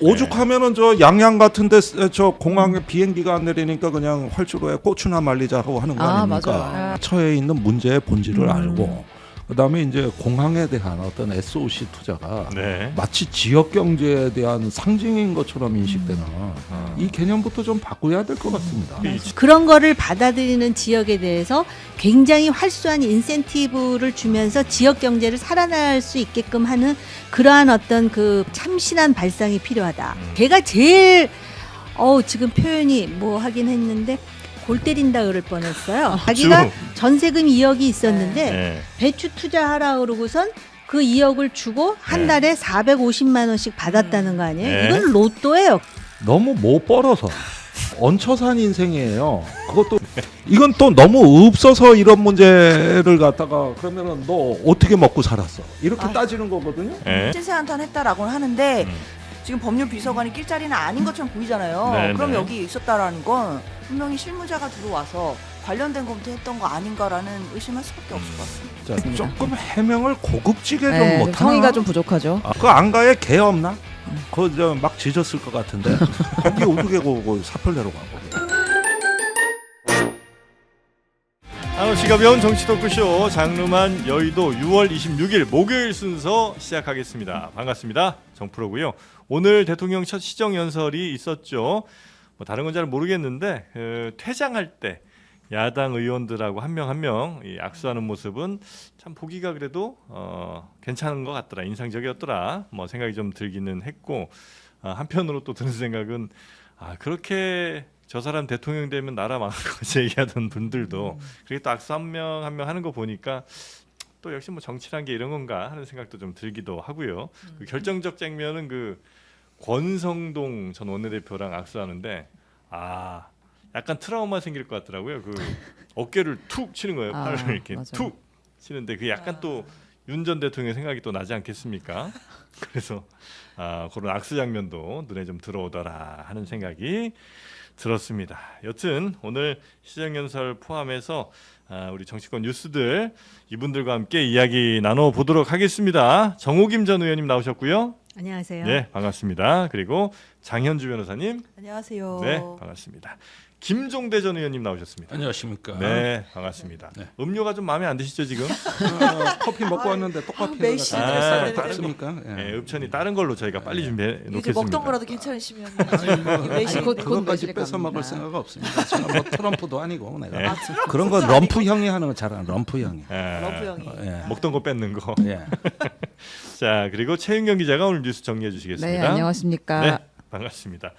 오죽하면은 저 양양 같은데 저 공항에 비행기가 안 내리니까 그냥 활주로에 고추나 말리자고 하는 거 아닙니까? 맞아요. 처해 있는 문제의 본질을 알고 그다음에 이제 공항에 대한 어떤 SOC 투자가 네. 마치 지역 경제에 대한 상징인 것처럼 인식되는 이 개념부터 좀 바꿔야 될 것 같습니다. 그런 거를 받아들이는 지역에 대해서 굉장히 활수한 인센티브를 주면서 지역 경제를 살아날 수 있게끔 하는 그러한 어떤 그 참신한 발상이 필요하다. 걔가 제일 지금 표현이 뭐 하긴 했는데 골 때린다 그럴 뻔했어요. 자기가 전세금 2억이 있었는데 네. 배추 투자하라 그러고선 그 2억을 주고 한 달에 450만 원씩 받았다는 거 아니에요? 네. 이건 로또예요. 너무 못 벌어서 얹혀 산 인생이에요. 그것도 이건 또 너무 없어서 이런 문제를 갖다가 그러면은 너 어떻게 먹고 살았어? 이렇게 따지는 거거든요. 네. 신세한탄 했다라고는 하는데 지금 법률 비서관이 낄자리는 아닌 것처럼 보이잖아요. 네, 그럼 네. 여기 있었다라는 건 분명히 실무자가 들어와서 관련된 것부터 했던 거 아닌가라는 의심할 수밖에 없을 것 같습니다. 자, 조금 해명을 고급지게 좀 네, 못하나? 성의가 좀 부족하죠. 그 안가에 개 없나? 그거 막 짖었을 것 같은데 거기 어떻게 그 사표내러 가고. 한없이 가벼운 정치 토크쇼 장르만 여의도 6월 26일 목요일 순서 시작하겠습니다. 반갑습니다. 정프로고요. 오늘 대통령 첫 시정연설이 있었죠. 뭐 다른 건 잘 모르겠는데 퇴장할 때 야당 의원들하고 한 명 한 명 악수하는 모습은 참 보기가 그래도 괜찮은 것 같더라. 인상적이었더라. 뭐 생각이 좀 들기는 했고 한편으로 또 드는 생각은 그렇게 저 사람 대통령 되면 나라 망할 거지 얘기하던 분들도 그렇게 또 악수 한 명 한 명 하는 거 보니까 또 역시 뭐 정치란 게 이런 건가 하는 생각도 좀 들기도 하고요. 그 결정적 장면은 그 권성동 전 원내대표랑 악수하는데 약간 트라우마 생길 것 같더라고요. 그 어깨를 툭 치는 거예요. 팔을 이렇게 맞아요. 툭 치는데 그 약간 또 윤 전 대통령 생각이 또 나지 않겠습니까? 그래서 그런 악수 장면도 눈에 좀 들어오더라 하는 생각이 들었습니다. 여튼 오늘 시정연설 포함해서 우리 정치권 뉴스들 이분들과 함께 이야기 나눠보도록 하겠습니다. 정호김 전 의원님 나오셨고요. 안녕하세요. 네, 반갑습니다. 그리고 장현주 변호사님. 안녕하세요. 네, 반갑습니다. 김종대 전 의원님 나오셨습니다. 안녕하십니까? 네, 반갑습니다. 네. 음료가 좀 마음에 안 드시죠 지금? 커피 먹고 왔는데 똑같이 매실 다릅니까? 네, 읍천이 다른 걸로 저희가 빨리 준비해 놓겠습니다. 이제 먹던 거라도 괜찮으시면 아니, 곧 그것까지 매실에 뺏어 먹을 갑니다. 생각 없습니다. 제가 뭐 트럼프도 아니고 내가 네. 그런 거 럼프 형이 하는 거 잘하는 럼프 형이. 러브 형이. 예. 먹던 거 뺏는 거. 예. 자, 그리고 최윤경 기자가 오늘 뉴스 정리해 네, 주시겠습니다. 안녕하십니까. 네, 반갑습니다.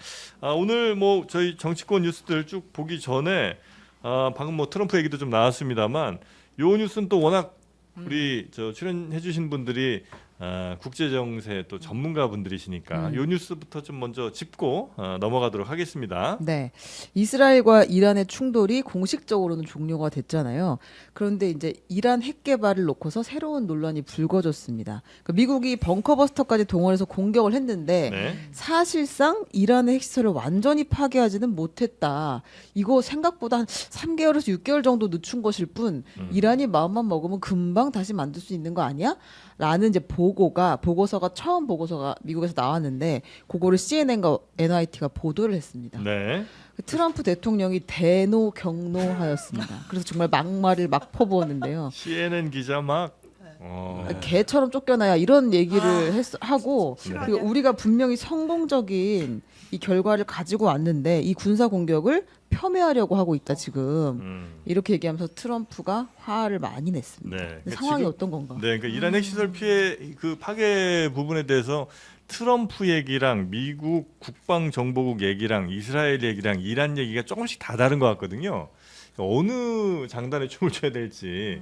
오늘 뭐 저희 정치권 뉴스들 쭉 보기 전에 방금 뭐 트럼프 얘기도 좀 나왔습니다만 요 뉴스는 또 워낙 우리 출연해 주신 분들이 국제 정세 또 전문가 분들이시니까 요 뉴스부터 좀 먼저 짚고 넘어가도록 하겠습니다. 네, 이스라엘과 이란의 충돌이 공식적으로는 종료가 됐잖아요. 그런데 이제 이란 핵 개발을 놓고서 새로운 논란이 불거졌습니다. 그러니까 미국이 벙커버스터까지 동원해서 공격을 했는데 네. 사실상 이란의 핵시설을 완전히 파괴하지는 못했다. 이거 생각보다 한 3개월에서 6개월 정도 늦춘 것일 뿐 이란이 마음만 먹으면 금방 다시 만들 수 있는 거 아니야? 라는 이제 보고서가 처음 보고서가 미국에서 나왔는데 그거를 CNN과 NYT가 보도를 했습니다. 네. 트럼프 대통령이 대노경노하였습니다. 그래서 정말 막말을 막 퍼부었는데요. CNN 기자 막 개처럼 쫓겨나야 이런 얘기를 하고 실화냐? 그리고 우리가 분명히 성공적인 이 결과를 가지고 왔는데 이 군사 공격을 폄훼하려고 하고 있다 지금 이렇게 얘기하면서 트럼프가 화를 많이 냈습니다. 네. 근데 그러니까 상황이 지금- 어떤 건가? 네, 그러니까 이란 핵시설 피해 그 파괴 부분에 대해서 트럼프 얘기랑 미국 국방정보국 얘기랑 이스라엘 얘기랑 이란 얘기가 조금씩 다 다른 것 같거든요. 어느 장단에 춤을 춰야 될지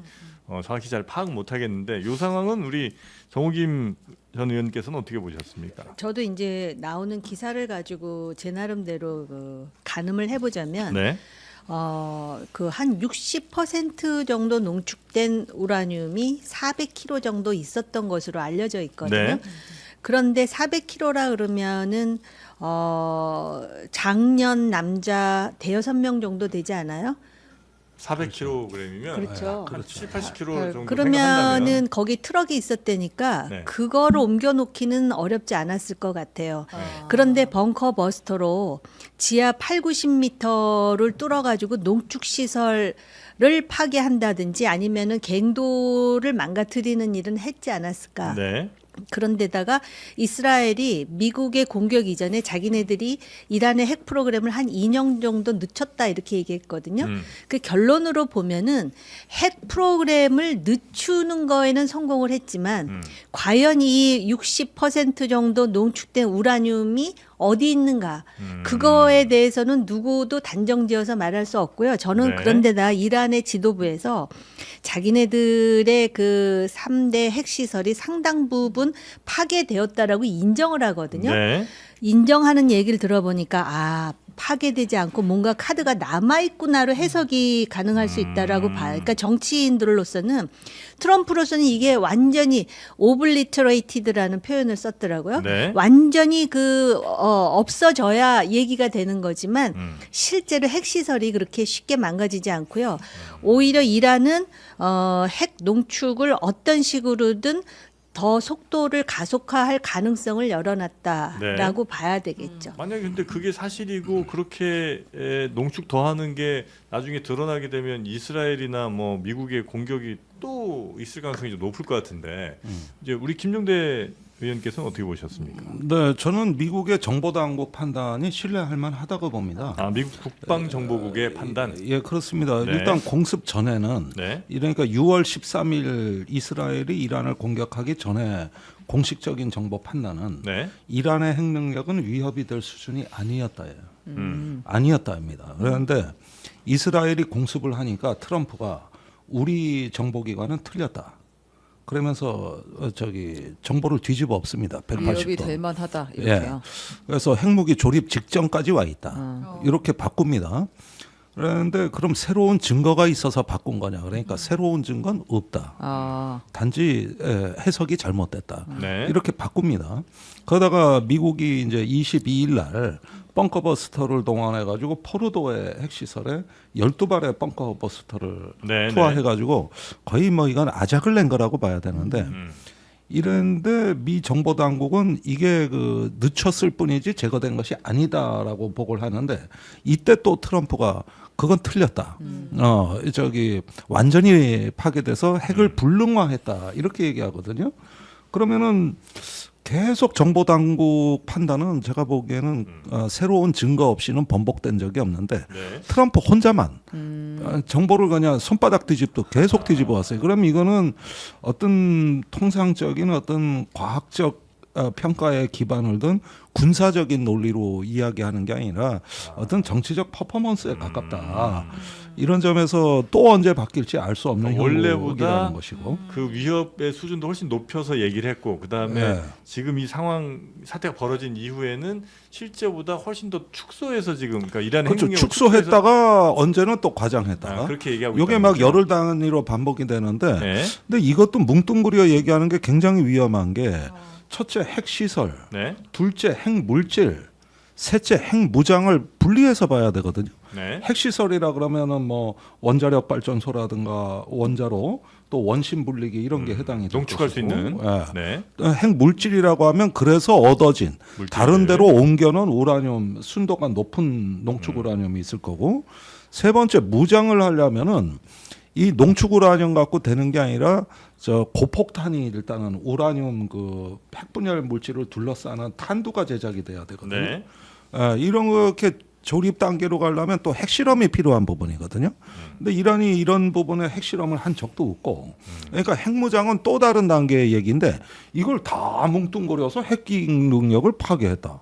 정확히 잘 파악 못하겠는데 이 상황은 우리 정호김 전 의원께서는 어떻게 보셨습니까? 저도 이제 나오는 기사를 가지고 제 나름대로 그 가늠을 해보자면 네, 그 한 60% 정도 농축된 우라늄이 400kg 정도 있었던 것으로 알려져 있거든요. 네. 그런데 400kg라 그러면은 장년 남자 대여섯 명 정도 되지 않아요? 400kg이면 그렇죠. 한 7, 80kg 정도 생각한다면 그러면은 거기 트럭이 있었다니까 네. 그거를 옮겨 놓기는 어렵지 않았을 것 같아요. 네. 그런데 벙커 버스터로 지하 8, 90m를 뚫어가지고 농축 시설을 파괴한다든지 아니면은 갱도를 망가뜨리는 일은 했지 않았을까. 네. 그런데다가 이스라엘이 미국의 공격 이전에 자기네들이 이란의 핵 프로그램을 한 2년 정도 늦췄다 이렇게 얘기했거든요. 그 결론으로 보면은 핵 프로그램을 늦추는 거에는 성공을 했지만 과연 이 60% 정도 농축된 우라늄이 어디 있는가 그거에 대해서는 누구도 단정지어서 말할 수 없고요. 저는 네. 그런데다 이란의 지도부에서 자기네들의 그 3대 핵시설이 상당 부분 파괴되었다라고 인정을 하거든요. 네. 인정하는 얘기를 들어보니까 아 파괴되지 않고 뭔가 카드가 남아있구나로 해석이 가능할 수 있다라고 봐요. 그러니까 정치인들로서는 트럼프로서는 이게 완전히 오블리터레이티드라는 표현을 썼더라고요. 네. 완전히 없어져야 얘기가 되는 거지만 실제로 핵시설이 그렇게 쉽게 망가지지 않고요. 오히려 이란은 핵 농축을 어떤 식으로든 더 속도를 가속화할 가능성을 열어놨다라고 봐야 되겠죠. 만약에 근데 그게 사실이고 그렇게 농축 더하는 게 나중에 드러나게 되면 이스라엘이나 뭐 미국의 공격이 또 있을 가능성이 좀 높을 것 같은데 이제 우리 김종대 의원께서는 어떻게 보셨습니까? 네, 저는 미국의 정보당국 판단이 신뢰할 만하다고 봅니다. 아, 미국 국방정보국의 판단. 예, 그렇습니다. 네. 일단 공습 전에는 네. 그러니까 6월 13일 이스라엘이 이란을 공격하기 전에 공식적인 정보 판단은 네. 이란의 핵 능력은 위협이 될 수준이 아니었다예요. 아니었다입니다. 그런데 이스라엘이 공습을 하니까 트럼프가 우리 정보기관은 틀렸다. 그러면서 정보를 뒤집어 엎습니다. 위협이 180도. 될 만하다 예. 이렇게요. 그래서 핵무기 조립 직전까지 와 있다. 이렇게 바꿉니다. 그런데 그럼 새로운 증거가 있어서 바꾼 거냐? 그러니까 새로운 증거는 없다. 아, 단지 해석이 잘못됐다. 네. 이렇게 바꿉니다. 그러다가 미국이 이제 22일 날 벙커버스터를 동원해 가지고 포르도의 핵시설에 12발의 벙커버스터를 네, 투하해 가지고 거의 뭐 이건 아작을 낸 거라고 봐야 되는데 이런데 미 정보 당국은 이게 늦췄을 뿐이지 제거된 것이 아니다라고 보고를 하는데 이때 또 트럼프가 그건 틀렸다. 완전히 파괴돼서 핵을 불능화했다. 이렇게 얘기하거든요. 그러면은 계속 정보 당국 판단은 제가 보기에는 새로운 증거 없이는 번복된 적이 없는데 네. 트럼프 혼자만 정보를 그냥 손바닥 뒤집도 계속 뒤집어 왔어요. 그럼 이거는 어떤 통상적인 어떤 과학적 평가에 기반을 둔 군사적인 논리로 이야기하는 게 아니라 어떤 정치적 퍼포먼스에 가깝다. 이런 점에서 또 언제 바뀔지 알 수 없는 원래보다 형국이라는 것이고. 그 위협의 수준도 훨씬 높여서 얘기를 했고 그다음에 네. 지금 이 사태가 벌어진 이후에는 실제보다 훨씬 더 축소해서 지금 그러니까 이란의 그렇죠. 핵능력을 축소했다가 언제는 또 과장했다가. 그렇게 얘기하고 이게 있다는 막 거죠. 열흘 단위로 반복이 되는데 네. 근데 이것도 뭉뚱그려 얘기하는 게 굉장히 위험한 게 첫째 핵시설, 네. 둘째 핵물질, 셋째 핵무장을 분리해서 봐야 되거든요. 네. 핵시설이라 그러면은 뭐 원자력 발전소라든가 원자로 또 원심 분리기 이런 게 해당이 될 농축할 수 것이고. 있는. 예. 네. 핵물질이라고 하면 그래서 얻어진 물질들. 다른 데로 옮겨놓은 우라늄 순도가 높은 농축 우라늄이 있을 거고 세 번째 무장을 하려면은 이 농축 우라늄 갖고 되는 게 아니라 고폭탄이 일단은 우라늄 핵분열 물질을 둘러싸는 탄두가 제작이 돼야 되거든요. 네. 이런 게 조립 단계로 가려면 또 핵실험이 필요한 부분이거든요. 근데 이란이 이런 부분에 핵실험을 한 적도 없고, 그러니까 핵무장은 또 다른 단계의 얘기인데 이걸 다 뭉뚱그려서 핵기획 능력을 파괴했다.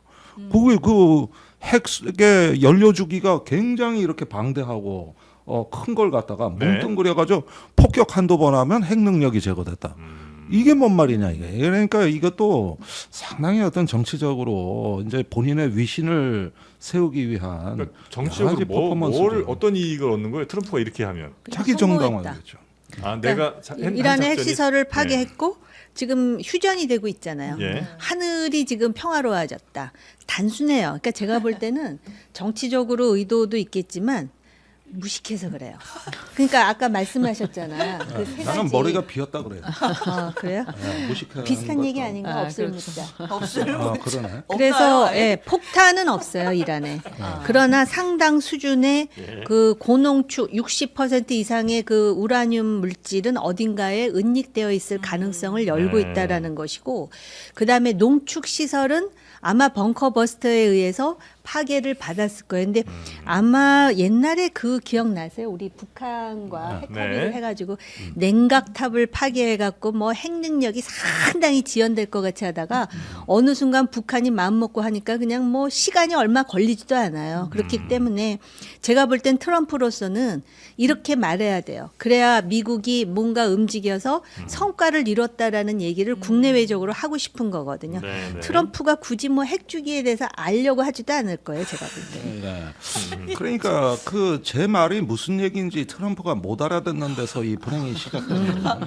그게 핵의 연료 주기가 굉장히 이렇게 방대하고 큰 걸 갖다가 네. 뭉뚱그려가지고 폭격 한두 번 하면 핵 능력이 제거됐다. 이게 뭔 말이냐 이게. 그러니까 이것도 상당히 어떤 정치적으로 이제 본인의 위신을 세우기 위한 그러니까 여러 가지 정치적으로 퍼포먼스죠. 어떤 이익을 얻는 거예요? 트럼프가 이렇게 하면. 자기 성공했다. 정당화겠죠. 아, 내가 이란의 핵시설을 파괴했고 지금 휴전이 되고 있잖아요. 예. 하늘이 지금 평화로워졌다. 단순해요. 그러니까 제가 볼 때는 정치적으로 의도도 있겠지만 무식해서 그래요. 그러니까 아까 말씀하셨잖아. 그 세 나는 가지. 머리가 비었다 그래요. 그래요? 무식해. 비슷한 얘기 아닌가? 아, 없을 그렇죠. 묻자. 없을 그러네. 그래서 없나요? 예, 폭탄은 없어요 이란에. 그러나 상당 수준의 예. 그 고농축 60% 이상의 그 우라늄 물질은 어딘가에 은닉되어 있을 가능성을 열고 네. 있다라는 것이고, 그 다음에 농축 시설은 아마 벙커 버스터에 의해서 파괴를 받았을 거예요. 근데 아마 옛날에 그 기억나세요? 우리 북한과 핵합의를 네. 해가지고 냉각탑을 파괴해갖고 뭐 핵 능력이 상당히 지연될 것 같이 하다가 어느 순간 북한이 마음 먹고 하니까 그냥 뭐 시간이 얼마 걸리지도 않아요. 그렇기 때문에 제가 볼 땐 트럼프로서는 이렇게 말해야 돼요. 그래야 미국이 뭔가 움직여서 성과를 이뤘다라는 얘기를 국내외적으로 하고 싶은 거거든요. 네, 네. 트럼프가 굳이 뭐 핵주기에 대해서 알려고 하지도 않을 거예요, 제가 볼 때. 네. 그러니까 그 제 말이 무슨 얘기인지 트럼프가 못 알아듣는 데서 이 불행이 시작됩니다.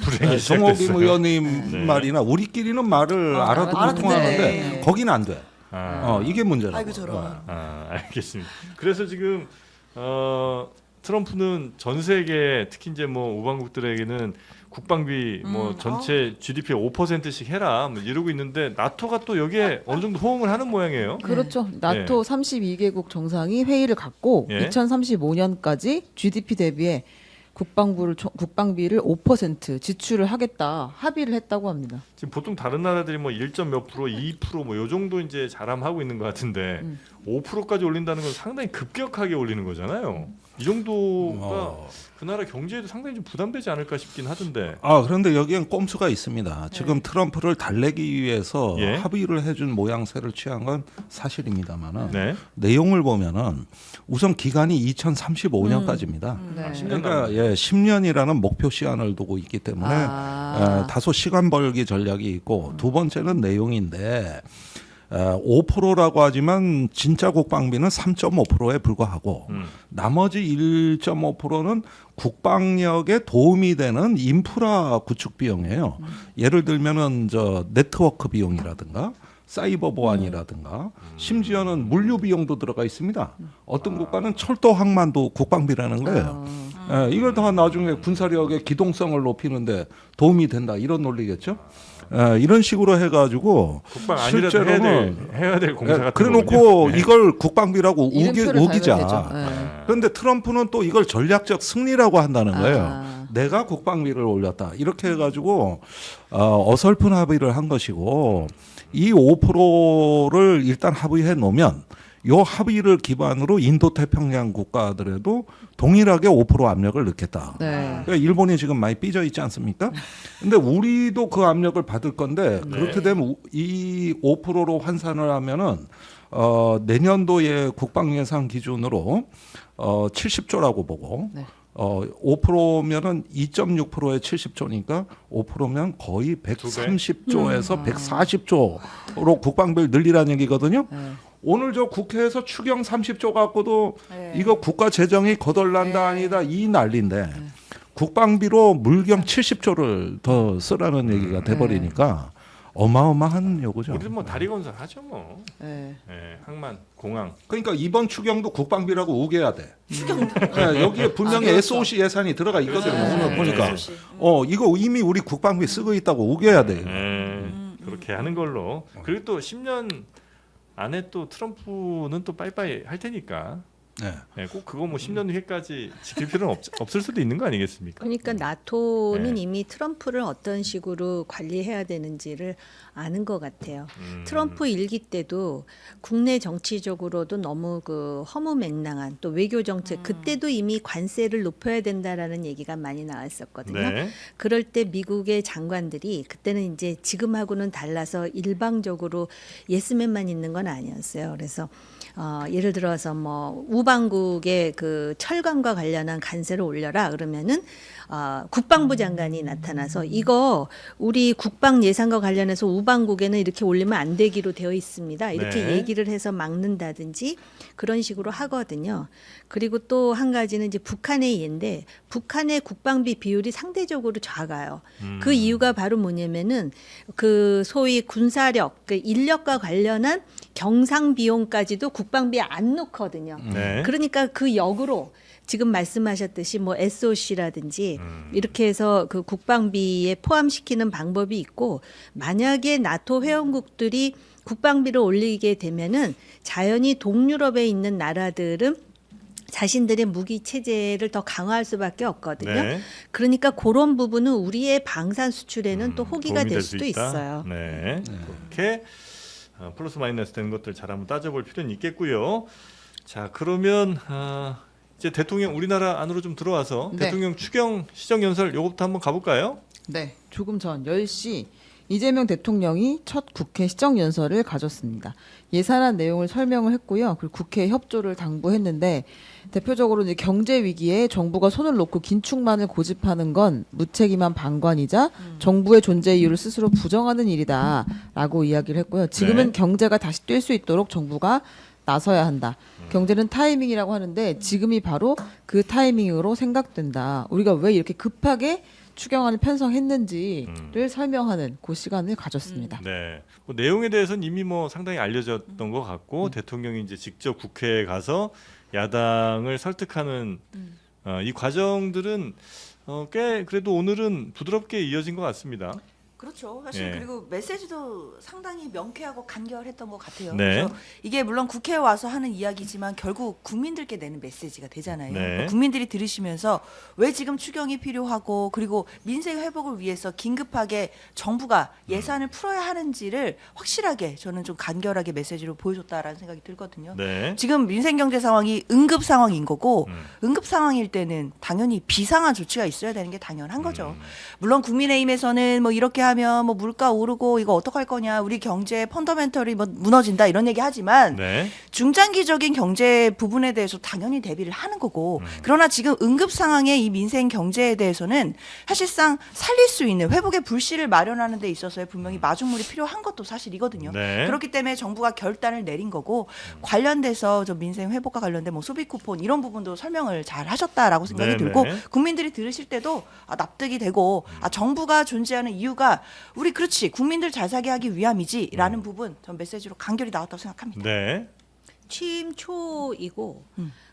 불행이 정호김 시작됐어요. 의원님 네. 말이나 우리끼리는 말을 알아듣고 알아듣네. 통하는데 네. 거기는 안 돼. 아. 이게 문제라고. 아이고 저런. 알겠습니다. 그래서 지금 트럼프는 전 세계 특히 이제 뭐 우방국들에게는 국방비 뭐 전체 GDP의 5%씩 해라 뭐 이러고 있는데 나토가 또 여기에 어느 정도 호응을 하는 모양이에요. 그렇죠. 나토 32개국 정상이 회의를 갖고 예. 2035년까지 GDP 대비에 국방비를 5% 지출을 하겠다 합의를 했다고 합니다. 지금 보통 다른 나라들이 뭐 1점 몇 프로, 2% 뭐 요 정도 이제 자람하고 있는 것 같은데 5%까지 올린다는 건 상당히 급격하게 올리는 거잖아요. 이 정도가 그 나라 경제에도 상당히 좀 부담되지 않을까 싶긴 하던데. 그런데 여기엔 꼼수가 있습니다. 지금 트럼프를 달래기 위해서 예. 합의를 해준 모양새를 취한 건 사실입니다만은 네. 내용을 보면은 우선 기간이 2035년까지입니다. 네. 10년 그러니까 10년이라는 목표 시한을 두고 있기 때문에 다소 시간 벌기 전략이 있고 두 번째는 내용인데 5%라고 하지만 진짜 국방비는 3.5%에 불과하고 나머지 1.5%는 국방력에 도움이 되는 인프라 구축 비용이에요. 예를 들면은 저 네트워크 비용이라든가 사이버 보안이라든가 심지어는 물류 비용도 들어가 있습니다. 어떤 국가는 철도 항만도 국방비라는 거예요. 이걸 다 나중에 군사력의 기동성을 높이는데 도움이 된다 이런 논리겠죠. 이런 식으로 해가지고 국방 아니라도 실제로는 해야 될 공사 같은 그래놓고 거군요. 네. 이걸 국방비라고 이름표를 우기자. 달면 되죠. 네. 그런데 트럼프는 또 이걸 전략적 승리라고 한다는 거예요. 아. 내가 국방비를 올렸다. 이렇게 해가지고 어설픈 합의를 한 것이고 이 5%를 일단 합의해 놓으면 요 합의를 기반으로 인도 태평양 국가들에도 동일하게 5% 압력을 넣겠다. 네. 그러니까 일본이 지금 많이 삐져 있지 않습니까? 근데 우리도 그 압력을 받을 건데 그렇게 되면 이 5%로 환산을 하면은 내년도의 국방 예산 기준으로 70조라고 보고 네. 5%면은 2.6%에 70조니까 5%면 거의 130조에서 140조로 국방비를 늘리라는 얘기거든요. 네. 오늘 저 국회에서 추경 30조 갖고도 네. 이거 국가 재정이 거덜난다 아니다 이 난리인데 국방비로 물경 70조를 더 쓰라는 얘기가 돼버리니까 어마어마한 요구죠. 우리도 뭐 다리 건설 하죠 뭐. 네. 네, 항만, 공항. 그러니까 이번 추경도 국방비라고 우겨야 돼. 여기에 분명히 그렇죠. SOC 예산이 들어가 있거든요. 네. 오늘 보니까 SOC. 이거 이미 우리 국방비 쓰고 있다고 우겨야 돼. 그렇게 하는 걸로. 그리고 또 10년 안에 또 트럼프는 또 빠이빠이 할 테니까. 네. 네, 꼭 그거 뭐 10년 후에까지 지킬 필요는 없을 수도 있는 거 아니겠습니까? 그러니까 나토는 네. 이미 트럼프를 어떤 식으로 관리해야 되는지를 아는 것 같아요. 트럼프 일기 때도 국내 정치적으로도 너무 그 허무맹랑한 또 외교 정책 그때도 이미 관세를 높여야 된다라는 얘기가 많이 나왔었거든요. 네. 그럴 때 미국의 장관들이 그때는 이제 지금하고는 달라서 일방적으로 예스맨만 있는 건 아니었어요. 그래서 예를 들어서 뭐 우방국의 그 철강과 관련한 관세를 올려라 그러면은 국방부 장관이 나타나서 이거 우리 국방 예산과 관련해서 우방국에는 이렇게 올리면 안 되기로 되어 있습니다. 이렇게 네. 얘기를 해서 막는다든지 그런 식으로 하거든요. 그리고 또 한 가지는 이제 북한의 예인데 북한의 국방비 비율이 상대적으로 작아요. 그 이유가 바로 뭐냐면은 그 소위 군사력, 그 인력과 관련한 경상 비용까지도 국방비에 안 넣거든요. 네. 네. 그러니까 그 역으로 지금 말씀하셨듯이 뭐 SOC라든지 이렇게 해서 그 국방비에 포함시키는 방법이 있고, 만약에 나토 회원국들이 국방비를 올리게 되면은 자연히 동유럽에 있는 나라들은 자신들의 무기 체제를 더 강화할 수밖에 없거든요. 네. 그러니까 그런 부분은 우리의 방산 수출에는 또 호기가 도움이 될 수 수도 있다. 있어요. 네. 그렇게 플러스 마이너스 되는 것들 잘 한번 따져볼 필요는 있겠고요. 자, 그러면 이제 대통령 우리나라 안으로 좀 들어와서 네. 대통령 추경 시정연설 요것부터 한번 가볼까요? 네, 조금 전 10시 이재명 대통령이 첫 국회 시정연설을 가졌습니다. 예산안 내용을 설명을 했고요. 그리고 국회 협조를 당부했는데, 대표적으로 이제 경제 위기에 정부가 손을 놓고 긴축만을 고집하는 건 무책임한 방관이자 정부의 존재 이유를 스스로 부정하는 일이다라고 이야기를 했고요. 지금은 네. 경제가 다시 뛸 수 있도록 정부가 나서야 한다. 경제는 타이밍이라고 하는데 지금이 바로 그 타이밍으로 생각된다. 우리가 왜 이렇게 급하게 추경안을 편성했는지를 설명하는 그 시간을 가졌습니다. 네. 뭐 내용에 대해서는 이미 뭐 상당히 알려졌던 것 같고 대통령이 이제 직접 국회에 가서 야당을 설득하는 이 과정들은 꽤 그래도 오늘은 부드럽게 이어진 것 같습니다. 그렇죠. 사실 예. 그리고 메시지도 상당히 명쾌하고 간결했던 것 같아요. 네. 그래서 이게 물론 국회에 와서 하는 이야기지만 결국 국민들께 내는 메시지가 되잖아요. 네. 그러니까 국민들이 들으시면서 왜 지금 추경이 필요하고 그리고 민생 회복을 위해서 긴급하게 정부가 예산을 풀어야 하는지를 확실하게 저는 좀 간결하게 메시지로 보여줬다라는 생각이 들거든요. 네. 지금 민생 경제 상황이 응급 상황인 거고 음. 응급 상황일 때는 당연히 비상한 조치가 있어야 되는 게 당연한 거죠. 물론 국민의힘에서는 뭐 이렇게 하면 뭐 물가 오르고 이거 어떡할 거냐, 우리 경제 펀더멘털이 뭐 무너진다 이런 얘기 하지만 네. 중장기적인 경제 부분에 대해서 당연히 대비를 하는 거고, 그러나 지금 응급 상황의 이 민생 경제에 대해서는 사실상 살릴 수 있는 회복의 불씨를 마련하는 데 있어서의 분명히 마중물이 필요한 것도 사실이거든요. 네. 그렇기 때문에 정부가 결단을 내린 거고, 관련돼서 저 민생 회복과 관련된 뭐 소비 쿠폰 이런 부분도 설명을 잘 하셨다라고 생각이 네네. 들고, 국민들이 들으실 때도 납득이 되고, 정부가 존재하는 이유가 우리 그렇지 국민들 잘 살게 하기 위함이지라는 부분 전 메시지로 간결히 나왔다고 생각합니다. 네. 취임 초이고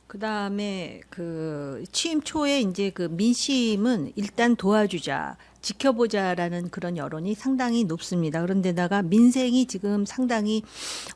그다음에 그 취임 초에 이제 그 민심은 일단 도와주자, 지켜보자라는 그런 여론이 상당히 높습니다. 그런데다가 민생이 지금 상당히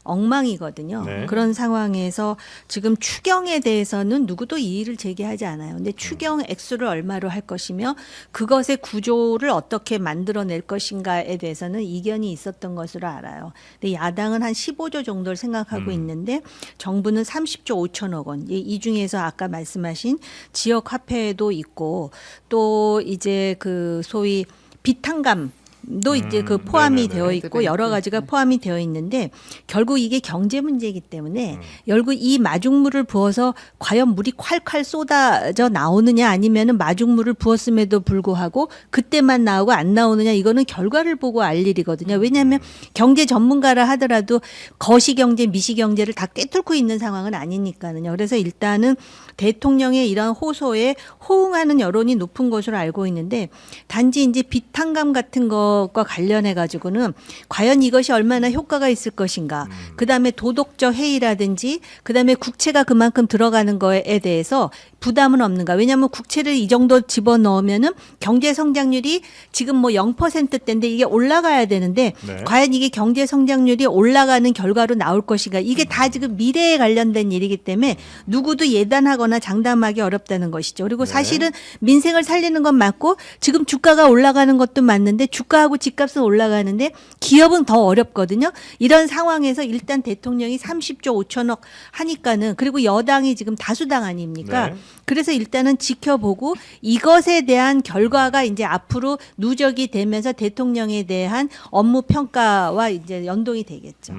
엉망이거든요. 네. 그런 상황에서 지금 추경에 대해서는 누구도 이의를 제기하지 않아요. 근데 추경 액수를 얼마로 할 것이며 그것의 구조를 어떻게 만들어낼 것인가에 대해서는 이견이 있었던 것으로 알아요. 근데 야당은 한 15조 정도를 생각하고 있는데 정부는 30조 5천억 원. 이 중에서 아까 말씀하신 지역 화폐도 있고 또 이제 그 소위 비탄감도 이제 그 포함이 네네네. 되어 있고 여러 가지가 포함이 되어 있는데 결국 이게 경제 문제이기 때문에 결국 이 마중물을 부어서 과연 물이 콸콸 쏟아져 나오느냐 아니면은 마중물을 부었음에도 불구하고 그때만 나오고 안 나오느냐, 이거는 결과를 보고 알 일이거든요. 왜냐하면 경제 전문가라 하더라도 거시경제, 미시경제를 다 꿰뚫고 있는 상황은 아니니까요. 그래서 일단은 대통령의 이런 호소에 호응하는 여론이 높은 것으로 알고 있는데, 단지 이제 비탄감 같은 것과 관련해 가지고는 과연 이것이 얼마나 효과가 있을 것인가, 그다음에 도덕적 해이라든지 그다음에 국채가 그만큼 들어가는 거에 대해서 부담은 없는가. 왜냐하면 국채를 이 정도 집어넣으면은 경제 성장률이 지금 뭐 0%대인데 이게 올라가야 되는데 네. 과연 이게 경제 성장률이 올라가는 결과로 나올 것인가. 이게 다 지금 미래에 관련된 일이기 때문에 누구도 예단하거나 장담하기 어렵다는 것이죠. 그리고 네. 사실은 민생을 살리는 건 맞고 지금 주가가 올라가는 것도 맞는데 주가하고 집값은 올라가는데 기업은 더 어렵거든요. 이런 상황에서 일단 대통령이 30조 5천억 하니까는, 그리고 여당이 지금 다수당 아닙니까? 네. 그래서 일단은 지켜보고 이것에 대한 결과가 이제 앞으로 누적이 되면서 대통령에 대한 업무 평가와 이제 연동이 되겠죠.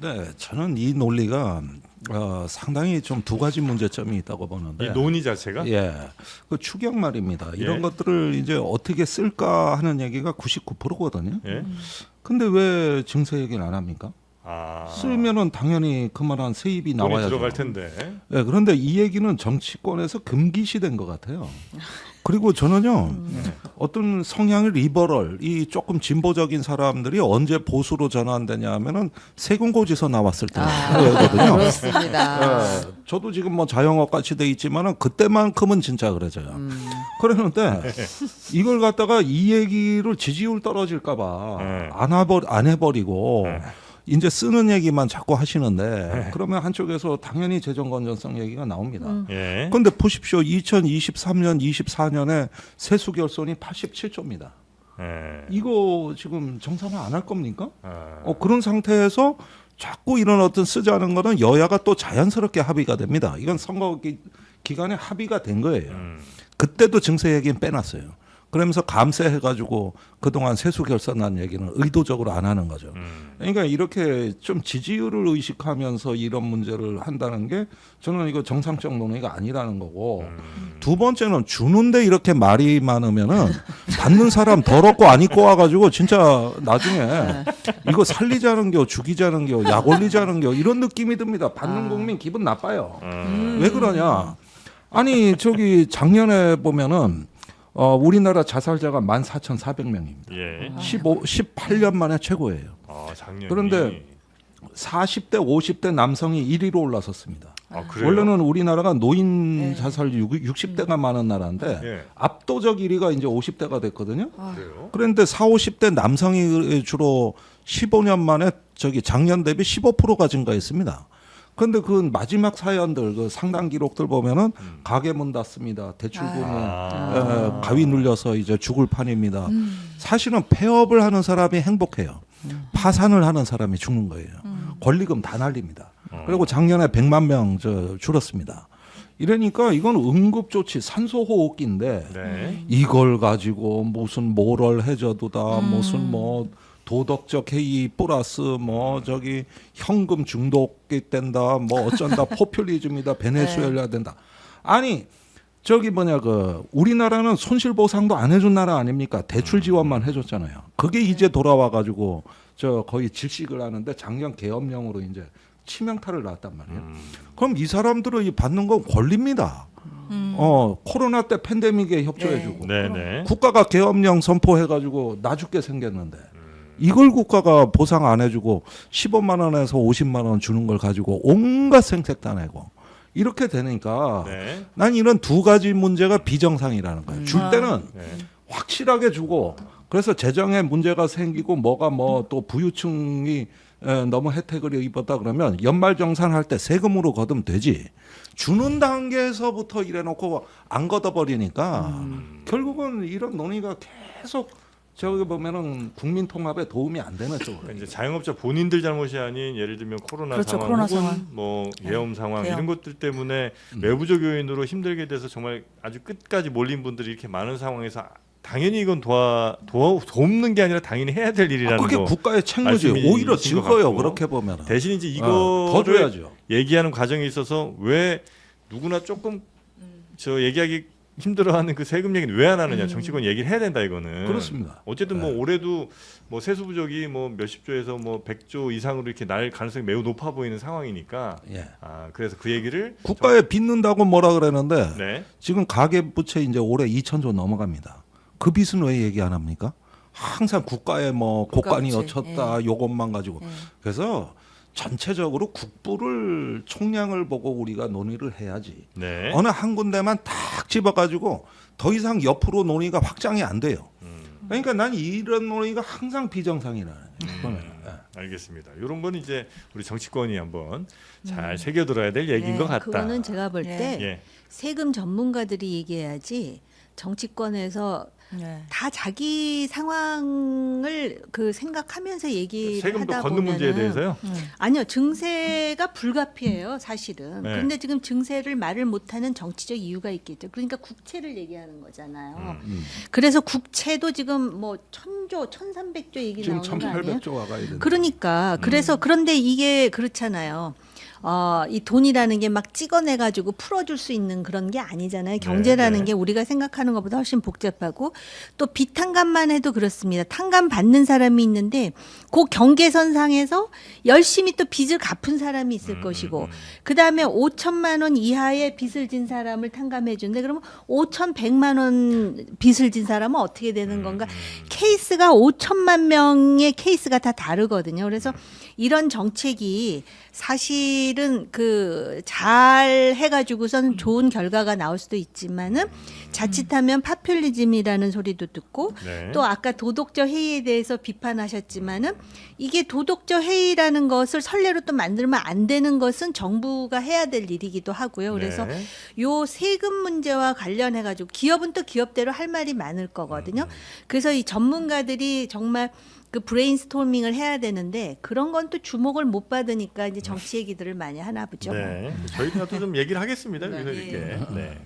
네, 저는 이 논리가 상당히 좀 두 가지 문제점이 있다고 보는데. 이 논의 자체가 예, 그 추경 말입니다. 이런 예. 것들을 이제 어떻게 쓸까 하는 얘기가 99%거든요. 예. 근데 왜 증세 얘기는 안 합니까? 쓰면은 당연히 그만한 세입이 돈이 나와야죠. 들어갈 텐데. 예, 그런데 이 얘기는 정치권에서 금기시된 것 같아요. 그리고 저는요 어떤 성향이 리버럴 이 조금 진보적인 사람들이 언제 보수로 전환되냐 하면은 세금고지서 나왔을 때거든요. 그렇습니다. 저도 지금 뭐 자영업 같이 돼 있지만은 그때만큼은 진짜 그래져요. 그러는데 이걸 갖다가 이 얘기를 지지율 떨어질까봐 안 해버리고 이제 쓰는 얘기만 자꾸 하시는데 그러면 한쪽에서 당연히 재정 건전성 얘기가 나옵니다. 예. 그런데 보십시오. 2023년, 24년에 세수 결손이 87조입니다. 예. 이거 지금 정상화 안 할 겁니까? 아. 그런 상태에서 자꾸 이런 어떤 쓰자는 거는 여야가 또 자연스럽게 합의가 됩니다. 이건 선거 기간에 합의가 된 거예요. 그때도 증세 얘기는 빼놨어요. 그러면서 감세해가지고 그동안 세수 결산한 얘기는 의도적으로 안 하는 거죠. 그러니까 이렇게 좀 지지율을 의식하면서 이런 문제를 한다는 게 저는 이거 정상적 논의가 아니라는 거고 두 번째는 주는데 이렇게 말이 많으면은 받는 사람 더럽고 안 입고 와가지고 진짜 나중에 이거 살리자는 겨 죽이자는 겨 약 올리자는 겨 이런 느낌이 듭니다. 받는 국민 기분 나빠요. 왜 그러냐? 아니 저기 작년에 보면은 우리나라 자살자가 14,400명입니다. 예. 18년 만에 최고예요. 작년이. 그런데 40대, 50대 남성이 1위로 올라섰습니다. 그래요? 원래는 우리나라가 노인 네. 자살 60대가 많은 나라인데 예. 압도적 1위가 이제 50대가 됐거든요. 그래요? 그런데 40, 50대 남성이 주로 15년 만에 작년 대비 15%가 증가했습니다. 그런데 그 마지막 사연들, 그 상담 기록들 보면은 가게 문 닫습니다. 대출금이 가위 눌려서 이제 죽을 판입니다. 사실은 폐업을 하는 사람이 행복해요. 파산을 하는 사람이 죽는 거예요. 권리금 다 날립니다. 그리고 작년에 100만 명 줄었습니다. 이러니까 이건 응급조치 산소호흡기인데 네. 이걸 가지고 무슨 모럴 해저도다 무슨 뭐 도덕적 해이 플러스 뭐 저기 현금 중독이 된다 뭐 어쩐다 포퓰리즘이다 베네수엘라 된다. 아니 저기 우리나라는 손실 보상도 안 해준 나라 아닙니까? 대출 지원만 해줬잖아요. 그게 이제 돌아와 가지고 저 거의 질식을 하는데 작년 계엄령으로 이제 치명타를 났단 말이에요. 그럼 이 사람들은 이 받는 건 권리입니다. 코로나 때 팬데믹에 협조해주고 네네. 국가가 계엄령 선포해가지고 나 죽게 생겼는데 이걸 국가가 보상 안 해주고 15만 원에서 50만 원 주는 걸 가지고 온갖 생색 다 내고 이렇게 되니까 네. 난 이런 두 가지 문제가 비정상이라는 거예요. 줄 때는 네. 확실하게 주고 그래서 재정에 문제가 생기고 뭐가 뭐 또 부유층이 너무 혜택을 입었다 그러면 연말정산할 때 세금으로 거두면 되지. 주는 단계에서부터 이래놓고 안 걷어버리니까 결국은 이런 논의가 계속 저기 보면은 국민 통합에 도움이 안 되는 쪽으로. 그러니까 이제 자영업자 본인들 잘못이 아닌 예를 들면 코로나 그렇죠, 상황 코로나 혹은 상황. 뭐 계엄 상황 계엄. 이런 것들 때문에 외부적 요인으로 힘들게 돼서 정말 아주 끝까지 몰린 분들이 이렇게 많은 상황에서 당연히 이건 돕는 게 아니라 당연히 해야 될 일이라는 그게 거. 국가의 책무지. 말씀이신 오히려 것 증거요. 같고. 그렇게 보면. 대신 이제 더 이거를 줘야죠. 얘기하는 과정에 있어서 왜 누구나 조금 저 얘기하기 힘들어하는 그 세금 얘기는 왜 안 하느냐. 정치권 얘기를 해야 된다 이거는. 그렇습니다. 어쨌든 뭐 올해도 뭐 세수 부족이 뭐 몇십 조에서 뭐 100조 이상으로 이렇게 날 가능성이 매우 높아 보이는 상황이니까. 예. 그래서 그 얘기를 국가에 빚는다고 뭐라 그러는데 네. 지금 가계 부채 이제 올해 2,000조 넘어갑니다. 그 빚은 왜 얘기 안 합니까? 항상 국가에 뭐 곡간이 국가 부채. 어쳤다 요것만 가지고 그래서 전체적으로 국부를 총량을 보고 우리가 논의를 해야지. 네. 어느 한 군데만 딱 집어가지고 더 이상 옆으로 논의가 확장이 안 돼요. 그러니까 난 이런 논의가 항상 비정상이라는 거예요. 알겠습니다. 이런 건 이제 우리 정치권이 한번 잘 새겨들어야 될 얘기인 것 같다. 그거는 제가 볼 때 예. 세금 전문가들이 얘기해야지 정치권에서 네. 다 자기 상황을 생각하면서 얘기를 세금도 하다 걷는 문제에 보면은 대해서요. 아니요 증세가 불가피해요 사실은. 네. 그런데 지금 증세를 말을 못하는 정치적 이유가 있겠죠. 그러니까 국채를 얘기하는 거잖아요. 그래서 국채도 지금 뭐 1,000조, 1,300조 얘기 지금 나오는 거 아니에요? 1,800조 와가야 되는데. 그러니까 그래서 그런데 이게 그렇잖아요. 이 돈이라는 게 막 찍어내가지고 풀어줄 수 있는 그런 게 아니잖아요. 경제라는 네. 게 우리가 생각하는 것보다 훨씬 복잡하고 또 비탄감만 해도 그렇습니다. 탄감 받는 사람이 있는데 그 경계선상에서 열심히 또 빚을 갚은 사람이 있을 것이고 그 다음에 5천만 원 이하의 빚을 진 사람을 탕감해 준대. 그러면 5,100만 원 빚을 진 사람은 어떻게 되는 건가? 케이스가 5천만 명의 케이스가 다 다르거든요. 그래서 이런 정책이 사실은 잘 해가지고선 좋은 결과가 나올 수도 있지만은 자칫하면 파퓰리즘이라는 소리도 듣고 네. 또 아까 도덕적 해이에 대해서 비판하셨지만은 이게 도덕적 해이라는 것을 선례로 또 만들면 안 되는 것은 정부가 해야 될 일이기도 하고요. 그래서 네. 요 세금 문제와 관련해 가지고 기업은 또 기업대로 할 말이 많을 거거든요. 그래서 이 전문가들이 정말 그 브레인스토밍을 해야 되는데 그런 건 또 주목을 못 받으니까 이제 정치 얘기들을 많이 하나 보죠. 네. 저희가 또 좀 얘기를 하겠습니다. 여기서 이렇게. 네.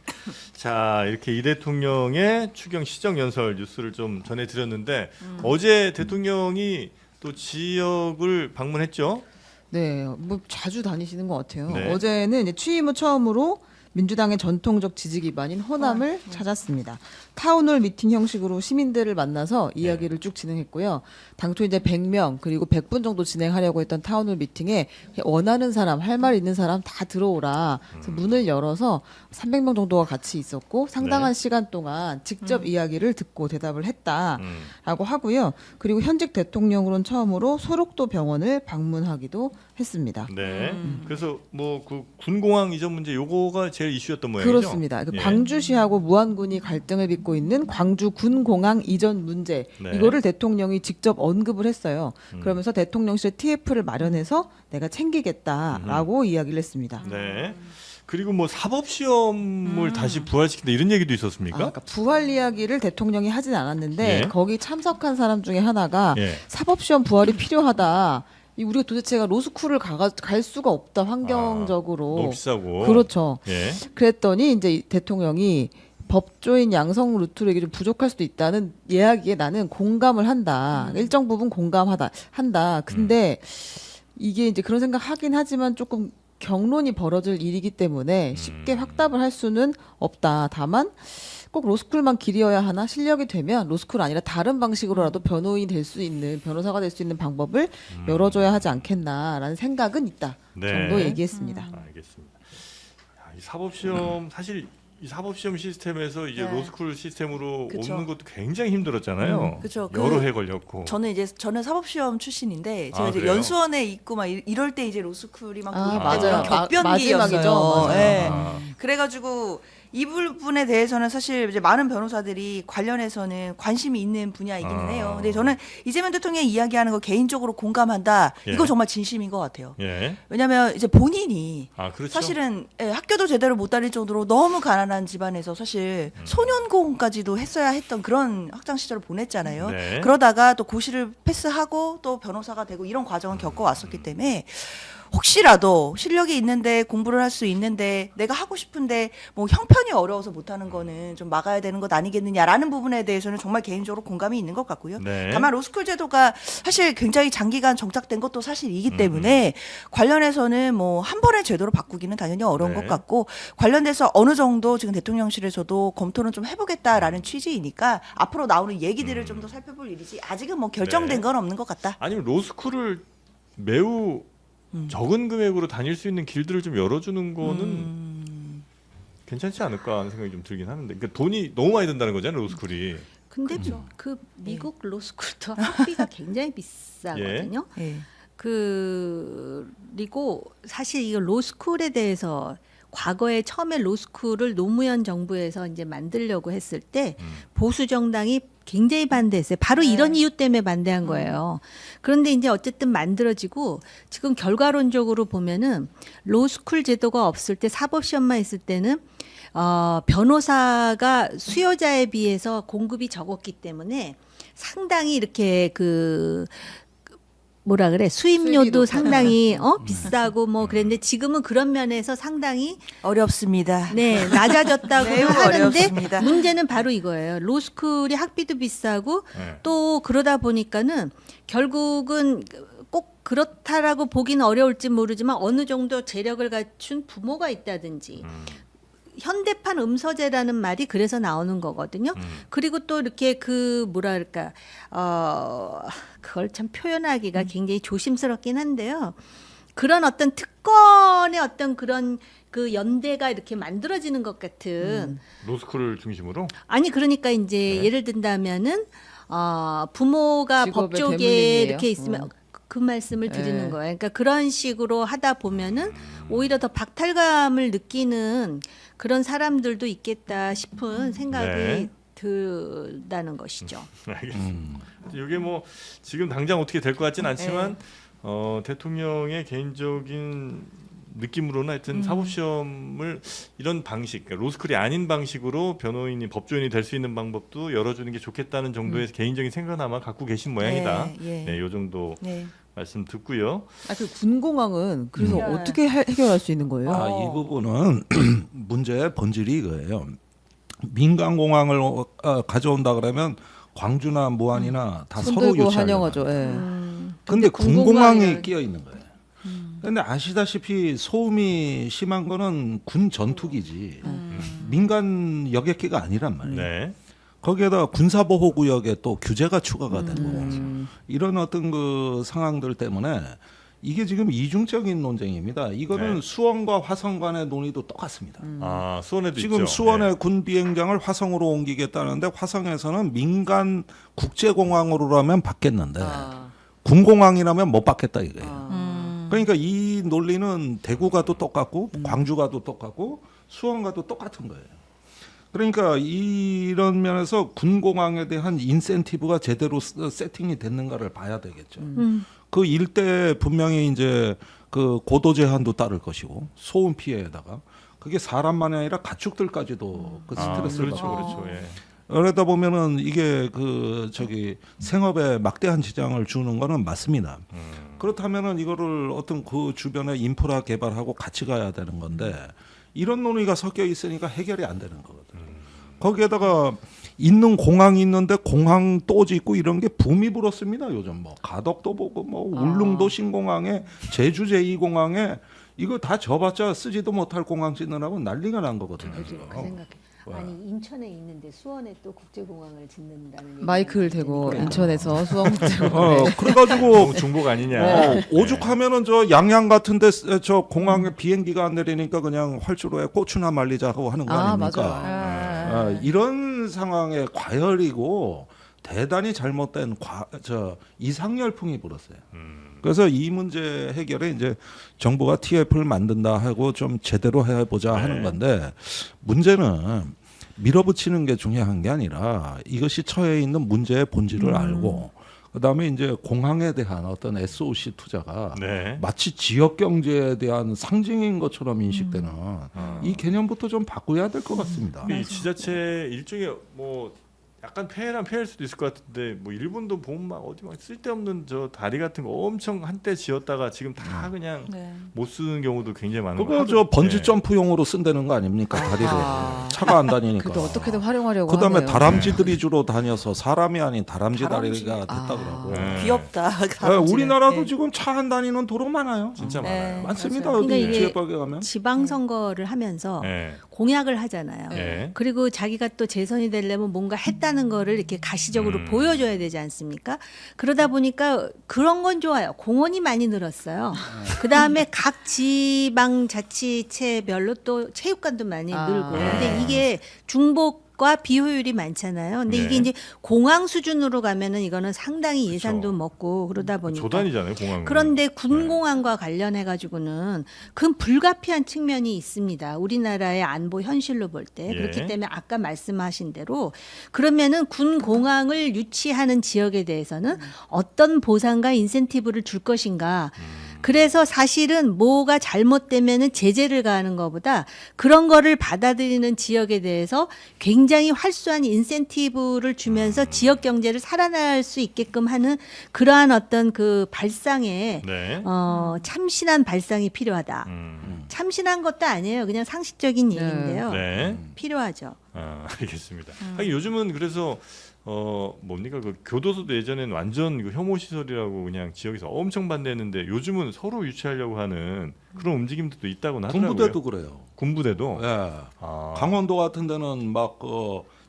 자, 이렇게 이 대통령의 추경 시정 연설 뉴스를 좀 전해드렸는데 어제 대통령이 또 지역을 방문했죠. 네, 뭐 자주 다니시는 것 같아요. 네. 어제는 이제 취임 후 처음으로 민주당의 전통적 지지 기반인 호남을 찾았습니다. 타운홀 미팅 형식으로 시민들을 만나서 이야기를 쭉 진행했고요. 당초 이제 100명 그리고 100분 정도 진행하려고 했던 타운홀 미팅에 원하는 사람, 할 말 있는 사람 다 들어오라. 그래서 문을 열어서 300명 정도가 같이 있었고 상당한 네. 시간 동안 직접 이야기를 듣고 대답을 했다라고 음. 하고요. 그리고 현직 대통령으로는 처음으로 소록도 병원을 방문하기도 했습니다. 네. 그래서 뭐 그 군공항 이전 문제 요거가 제일 이슈였던 모양이죠. 그렇습니다. 그 예. 광주시하고 무안군이 갈등을 빚고 있는 광주 군공항 이전 문제 네. 이거를 대통령이 직접 언급을 했어요. 그러면서 대통령실에 TF를 마련해서 내가 챙기겠다라고 이야기를 했습니다. 네. 그리고 뭐 사법 시험을 다시 부활시킨다 이런 얘기도 있었습니까? 그러니까 부활 이야기를 대통령이 하진 않았는데 예. 거기 참석한 사람 중에 하나가 예. 사법시험 부활이 필요하다. 우리가 도대체가 로스쿨을 갈 수가 없다 환경적으로. 너무 비싸고. 그렇죠. 예. 그랬더니 이제 이 대통령이 법조인 양성 루트로 이게 좀 부족할 수도 있다는 이야기에 나는 공감을 한다. 일정 부분 한다. 근데 이게 이제 그런 생각 하긴 하지만 조금 경론이 벌어질 일이기 때문에 쉽게 확답을 할 수는 없다. 다만 꼭 로스쿨만 길이어야 하나 실력이 되면 로스쿨 아니라 다른 방식으로라도 변호인이 될 수 있는 변호사가 될 수 있는 방법을 열어줘야 하지 않겠나라는 생각은 있다 네. 정도 얘기했습니다. 알겠습니다. 야, 이 사법 시험 사실 이 사법 시험 시스템에서 이제 네. 로스쿨 시스템으로 그쵸. 오는 것도 굉장히 힘들었잖아요. 그쵸. 여러 해 걸렸고. 저는 사법시험 출신인데 제가 아, 이제 그래요? 연수원에 있고 막 이럴 때 이제 로스쿨이 막 아, 맞아요. 격변기였어요. 마지막이죠. 맞아요. 예. 아. 그래가지고 이 부분에 대해서는 사실 이제 많은 변호사들이 관련해서는 관심이 있는 분야이기는 아. 해요. 근데 저는 이재명 대통령이 이야기하는 거 개인적으로 공감한다. 예. 이거 정말 진심인 것 같아요. 예. 왜냐하면 이제 본인이 아, 그렇죠. 사실은 학교도 제대로 못 다닐 정도로 너무 가난한 집안에서 사실 소년공까지도 했어야 했던 그런 학창 시절을 보냈잖아요. 네. 그러다가 또 고시를 패스하고 또 변호사가 되고 이런 과정을 겪어왔었기 때문에 혹시라도 실력이 있는데 공부를 할 수 있는데 내가 하고 싶은데 뭐 형편이 어려워서 못하는 거는 좀 막아야 되는 것 아니겠느냐라는 부분에 대해서는 정말 개인적으로 공감이 있는 것 같고요. 네. 다만 로스쿨 제도가 사실 굉장히 장기간 정착된 것도 사실이기 때문에 관련해서는 뭐 한 번에 제도로 바꾸기는 당연히 어려운 네. 것 같고 관련돼서 어느 정도 지금 대통령실에서도 검토는 좀 해보겠다라는 취지이니까 앞으로 나오는 얘기들을 좀 더 살펴볼 일이지 아직은 뭐 결정된 네. 건 없는 것 같다. 아니면 로스쿨을 매우 적은 금액으로 다닐 수 있는 길들을 좀 열어주는 거는 괜찮지 않을까 하는 생각이 좀 들긴 하는데 그러니까 돈이 너무 많이 든다는 거잖아요 로스쿨이. 근데 그 미국 로스쿨도 학비가 굉장히 비싸거든요. 예. 그리고 사실 이거 로스쿨에 대해서 과거에 처음에 로스쿨을 노무현 정부에서 이제 만들려고 했을 때 보수 정당이 굉장히 반대했어요. 바로 이런 이유 때문에 반대한 거예요. 그런데 이제 어쨌든 만들어지고 지금 결과론적으로 보면은 로스쿨 제도가 없을 때 사법시험만 있을 때는 변호사가 수요자에 비해서 공급이 적었기 때문에 상당히 이렇게 뭐라 그래 수임료도 수입이 상당히 비싸고 뭐 그랬는데 지금은 그런 면에서 상당히 어렵습니다. 네 낮아졌다고 매우 하는데 어렵습니다. 문제는 바로 이거예요. 로스쿨이 학비도 비싸고 네. 또 그러다 보니까는 결국은 꼭 그렇다라고 보기는 어려울지 모르지만 어느 정도 재력을 갖춘 부모가 있다든지 현대판 음서제라는 말이 그래서 나오는 거거든요. 그리고 또 이렇게 그 뭐랄까 그걸 참 표현하기가 굉장히 조심스럽긴 한데요. 그런 어떤 특권의 어떤 그런 그 연대가 이렇게 만들어지는 것 같은 로스쿨을 중심으로 아니 그러니까 이제 네. 예를 든다면은 부모가 직업의 법조계에 대물림이에요. 이렇게 있으면 그 말씀을 드리는 네. 거예요. 그러니까 그런 식으로 하다 보면은 오히려 더 박탈감을 느끼는 그런 사람들도 있겠다 싶은 생각이 네. 든다는 것이죠. 알겠습니다. 이게 뭐 지금 당장 어떻게 될 것 같진 않지만 대통령의 개인적인 느낌으로는 하여튼 사법시험을 이런 방식, 그러니까 로스쿨이 아닌 방식으로 변호인이 법조인이 될 수 있는 방법도 열어주는 게 좋겠다는 정도의 개인적인 생각은 아마 갖고 계신 모양이다. 네, 네, 요 정도 네. 말씀 듣고요. 그 군공항은 그래서 네. 어떻게 해결할 수 있는 거예요? 이 부분은 문제의 본질이 이거예요. 민간 공항을 가져온다 그러면 광주나 무안이나 다 서로 손들고 유치하려고. 환영하죠. 예. 근데 군공항이라는- 군공항에 끼어 있는 거예요. 근데 아시다시피 소음이 심한 거는 군 전투기지 민간 여객기가 아니란 말이에요. 네. 거기에다 군사보호구역에 또 규제가 추가가 되고 이런 어떤 그 상황들 때문에 이게 지금 이중적인 논쟁입니다. 이거는 네. 수원과 화성 간의 논의도 똑같습니다. 아, 수원에도 지금 있죠. 수원의 네. 군 비행장을 화성으로 옮기겠다는데 화성에서는 민간 국제공항으로라면 받겠는데 군공항이라면 못 받겠다 이거예요. 그러니까 이 논리는 대구가도 똑같고 광주가도 똑같고 수원가도 똑같은 거예요. 그러니까 이런 면에서 군공항에 대한 인센티브가 제대로 세팅이 됐는가를 봐야 되겠죠. 그 일대 분명히 이제 그 고도 제한도 따를 것이고 소음 피해에다가 그게 사람만이 아니라 가축들까지도 그 스트레스를 그렇죠, 받고 그렇죠. 예. 그러다 보면은 이게 그 저기 생업에 막대한 지장을 주는 거는 맞습니다. 그렇다면은 이거를 어떤 그 주변에 인프라 개발하고 같이 가야 되는 건데 이런 논의가 섞여 있으니까 해결이 안 되는 거거든요. 거기에다가 있는 공항이 있는데 공항 또 짓고 이런 게 붐이 불었습니다. 요즘 뭐 가덕도 보고 뭐 울릉도 신공항에 제주 제2공항에 이거 다 접었자 쓰지도 못할 공항 짓느라고 난리가 난 거거든요. 그 지금. 생각해. 아니 인천에 있는데 수원에 또 국제공항을 짓는다는 얘기가 마이크를 나왔더니 대고 그래. 인천에서 수원국제공항. 그래가지고 너무 중복 아니냐. 오죽하면은 저 양양 같은데 저 공항에 비행기가 안 내리니까 그냥 활주로에 고추나 말리자고 하는 거 아닙니까? 맞아요. 이런 상황에 과열이고 대단히 잘못된 이상열풍이 불었어요. 그래서 이 문제 해결에 이제 정부가 TF를 만든다 하고 좀 제대로 해보자 하는 건데 문제는 밀어붙이는 게 중요한 게 아니라 이것이 처해 있는 문제의 본질을 알고 그다음에 이제 공항에 대한 어떤 SOC 투자가 네. 마치 지역 경제에 대한 상징인 것처럼 인식되는 이 개념부터 좀 바꿔야 될 것 같습니다. 이 지자체 일종의 뭐 약간 폐해란 폐해일 수도 있을 것 같은데 뭐 일본도 보면 막 어디 막 쓸데없는 저 다리 같은 거 엄청 한때 지었다가 지금 다 그냥 네. 못 쓰는 경우도 굉장히 많은 그거 거 저 번지 네. 점프용으로 쓴다는 거 아닙니까 다리를 차가 안 다니니까. 그래도 어떻게든 활용하려고 그다음에 하네요. 다람쥐들이 주로 다녀서 사람이 아닌 다람쥐 다람쥐? 다리가 됐다 그러고. 네. 귀엽다. 우리나라도 네. 지금 차 안 다니는 도로 많아요. 진짜 네. 많아요. 많습니다. 맞아요. 어디 그러니까 이게 지역박에 가면. 지방선거를 하면서 네. 공약을 하잖아요. 네. 그리고 자기가 또 재선이 되려면 뭔가 했다는 거를 이렇게 가시적으로 보여줘야 되지 않습니까? 그러다 보니까 그런 건 좋아요. 공원이 많이 늘었어요. 그 다음에 각 지방자치체별로 또 체육관도 많이 늘고. 근데 이게 중복과 비효율이 많잖아요. 근데 네. 이게 이제 공항 수준으로 가면은 이거는 상당히 예산도 그쵸. 먹고 그러다 보니까. 조단이잖아요, 공항은. 그런데 군공항과 관련해 가지고는 그 불가피한 측면이 있습니다. 우리나라의 안보 현실로 볼 때. 예. 그렇기 때문에 아까 말씀하신 대로 그러면은 군공항을 유치하는 지역에 대해서는 어떤 보상과 인센티브를 줄 것인가. 그래서 사실은 뭐가 잘못되면은 제재를 가하는 것보다 그런 거를 받아들이는 지역에 대해서 굉장히 활수한 인센티브를 주면서 지역 경제를 살아날 수 있게끔 하는 그러한 어떤 그 발상에 네. 참신한 발상이 필요하다. 참신한 것도 아니에요. 그냥 상식적인 얘기인데요. 네. 필요하죠. 알겠습니다. 하긴 요즘은 그래서 뭡니까 그 교도소도 예전에는 완전 그 혐오 시설이라고 그냥 지역에서 엄청 반대했는데 요즘은 서로 유치하려고 하는 그런 움직임들도 있다고는 하더라고요. 군부대도 그래요. 군부대도. 예. 아. 강원도 같은 데는 막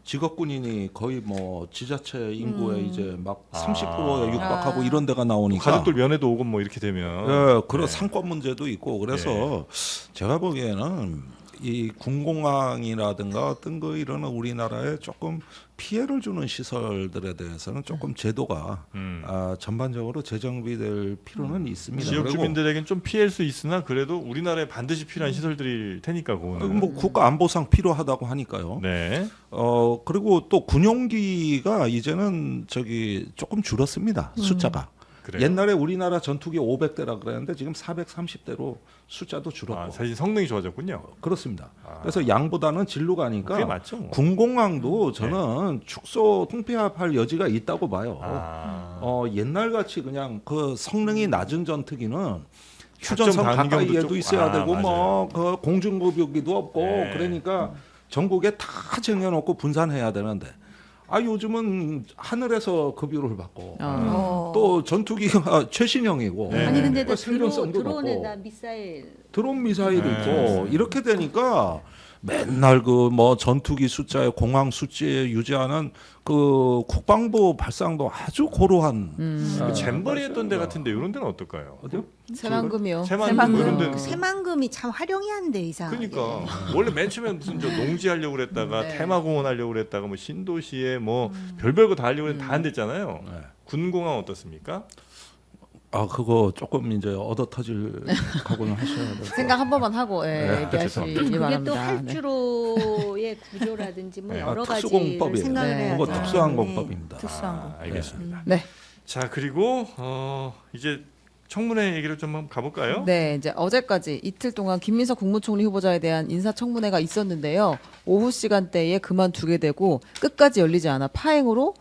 직업군인이 거의 뭐 지자체 인구의 이제 막 30%에 육박하고 아. 이런 데가 나오니까 가족들 면회도 오고 뭐 이렇게 되면. 예, 그런 네. 상권 문제도 있고 그래서 제가 보기에는 이 군공항이라든가 어떤 거 이런 우리나라에 조금 피해를 주는 시설들에 대해서는 조금 제도가 전반적으로 재정비될 필요는 있습니다. 지역 그리고 주민들에겐 좀 피할 수 있으나 그래도 우리나라에 반드시 필요한 시설들일 테니까 그거는. 뭐 국가 안보상 필요하다고 하니까요. 네. 그리고 또 군용기가 이제는 저기 조금 줄었습니다. 숫자가. 그래요. 옛날에 우리나라 전투기 500대라 그랬는데 지금 430대로 숫자도 줄었고. 아, 사실 성능이 좋아졌군요. 그렇습니다. 아. 그래서 양보다는 질로 가니까 그게 맞죠. 뭐. 군공항도 저는 축소 통폐합할 여지가 있다고 봐요. 아. 옛날 같이 그냥 그 성능이 낮은 전투기는 작전 휴전선 반경도 가까이에도 조금- 있어야 되고 맞아요. 뭐 그 공중급유기도 없고 네. 그러니까 전국에 다 쟁여놓고 분산해야 되는데 요즘은 하늘에서 급유를 받고 또 전투기가 최신형이고 네. 아니 근데 또 생존성도 드론에다 높고 미사일 드론 미사일이 네. 있고 이렇게 되니까 맨날 그 뭐 전투기 숫자에 공항 수치에 유지하는 그 국방부 발상도 아주 고루한 그 잼버리 했던 데 발상이다. 같은데 이런 데는 어떨까요? 어디요? 새만금이요. 새만금 이런 데는 그 새만금이 참 활용이 안 돼 이상하게. 그러니까 원래 맨 처음에 무슨 저 농지 하려고 그랬다가 네. 테마공원 하려고 그랬다가 뭐 신도시에 뭐 별별 거 다 하려고 했는데 다 안 됐잖아요. 네. 군공항 어떻습니까? 그거 조금 이제 얻어 터질 각오는 하셔야 돼요. 생각 한 번만 하고 네, 얘기하시기 그게 또 바랍니다. 네. 활주로의 구조라든지 뭐 네. 여러 가지를 특수공법이에요. 생각을 네. 해야 그거 돼요. 특수한 네. 공법입니다. 특수한 거. 알겠습니다. 네. 자 그리고 이제 청문회 얘기를 좀 한번 가볼까요? 네, 이제 어제까지 이틀 동안 김민석 국무총리 후보자에 대한 인사청문회가 있었는데요. 오후 시간대에 그만두게 되고 끝까지 열리지 않아 파행으로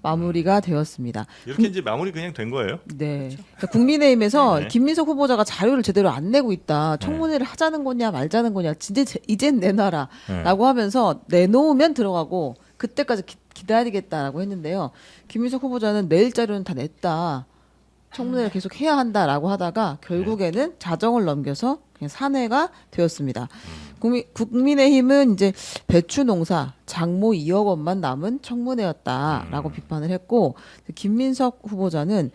마무리가 되었습니다. 이렇게 이제 마무리 그냥 된 거예요? 네. 그러니까 국민의힘에서 네. 김민석 후보자가 자료를 제대로 안 내고 있다. 청문회를 하자는 거냐 말자는 거냐. 진짜 이젠 내놔라라고 하면서 내놓으면 들어가고 그때까지 기다리겠다라고 했는데요. 김민석 후보자는 내일 자료는 다 냈다. 청문회를 계속 해야 한다라고 하다가 결국에는 자정을 넘겨서 그냥 산회가 되었습니다. 국민의힘은 이제 배추 농사 장모 2억 원만 남은 청문회였다라고 비판을 했고 김민석 후보자는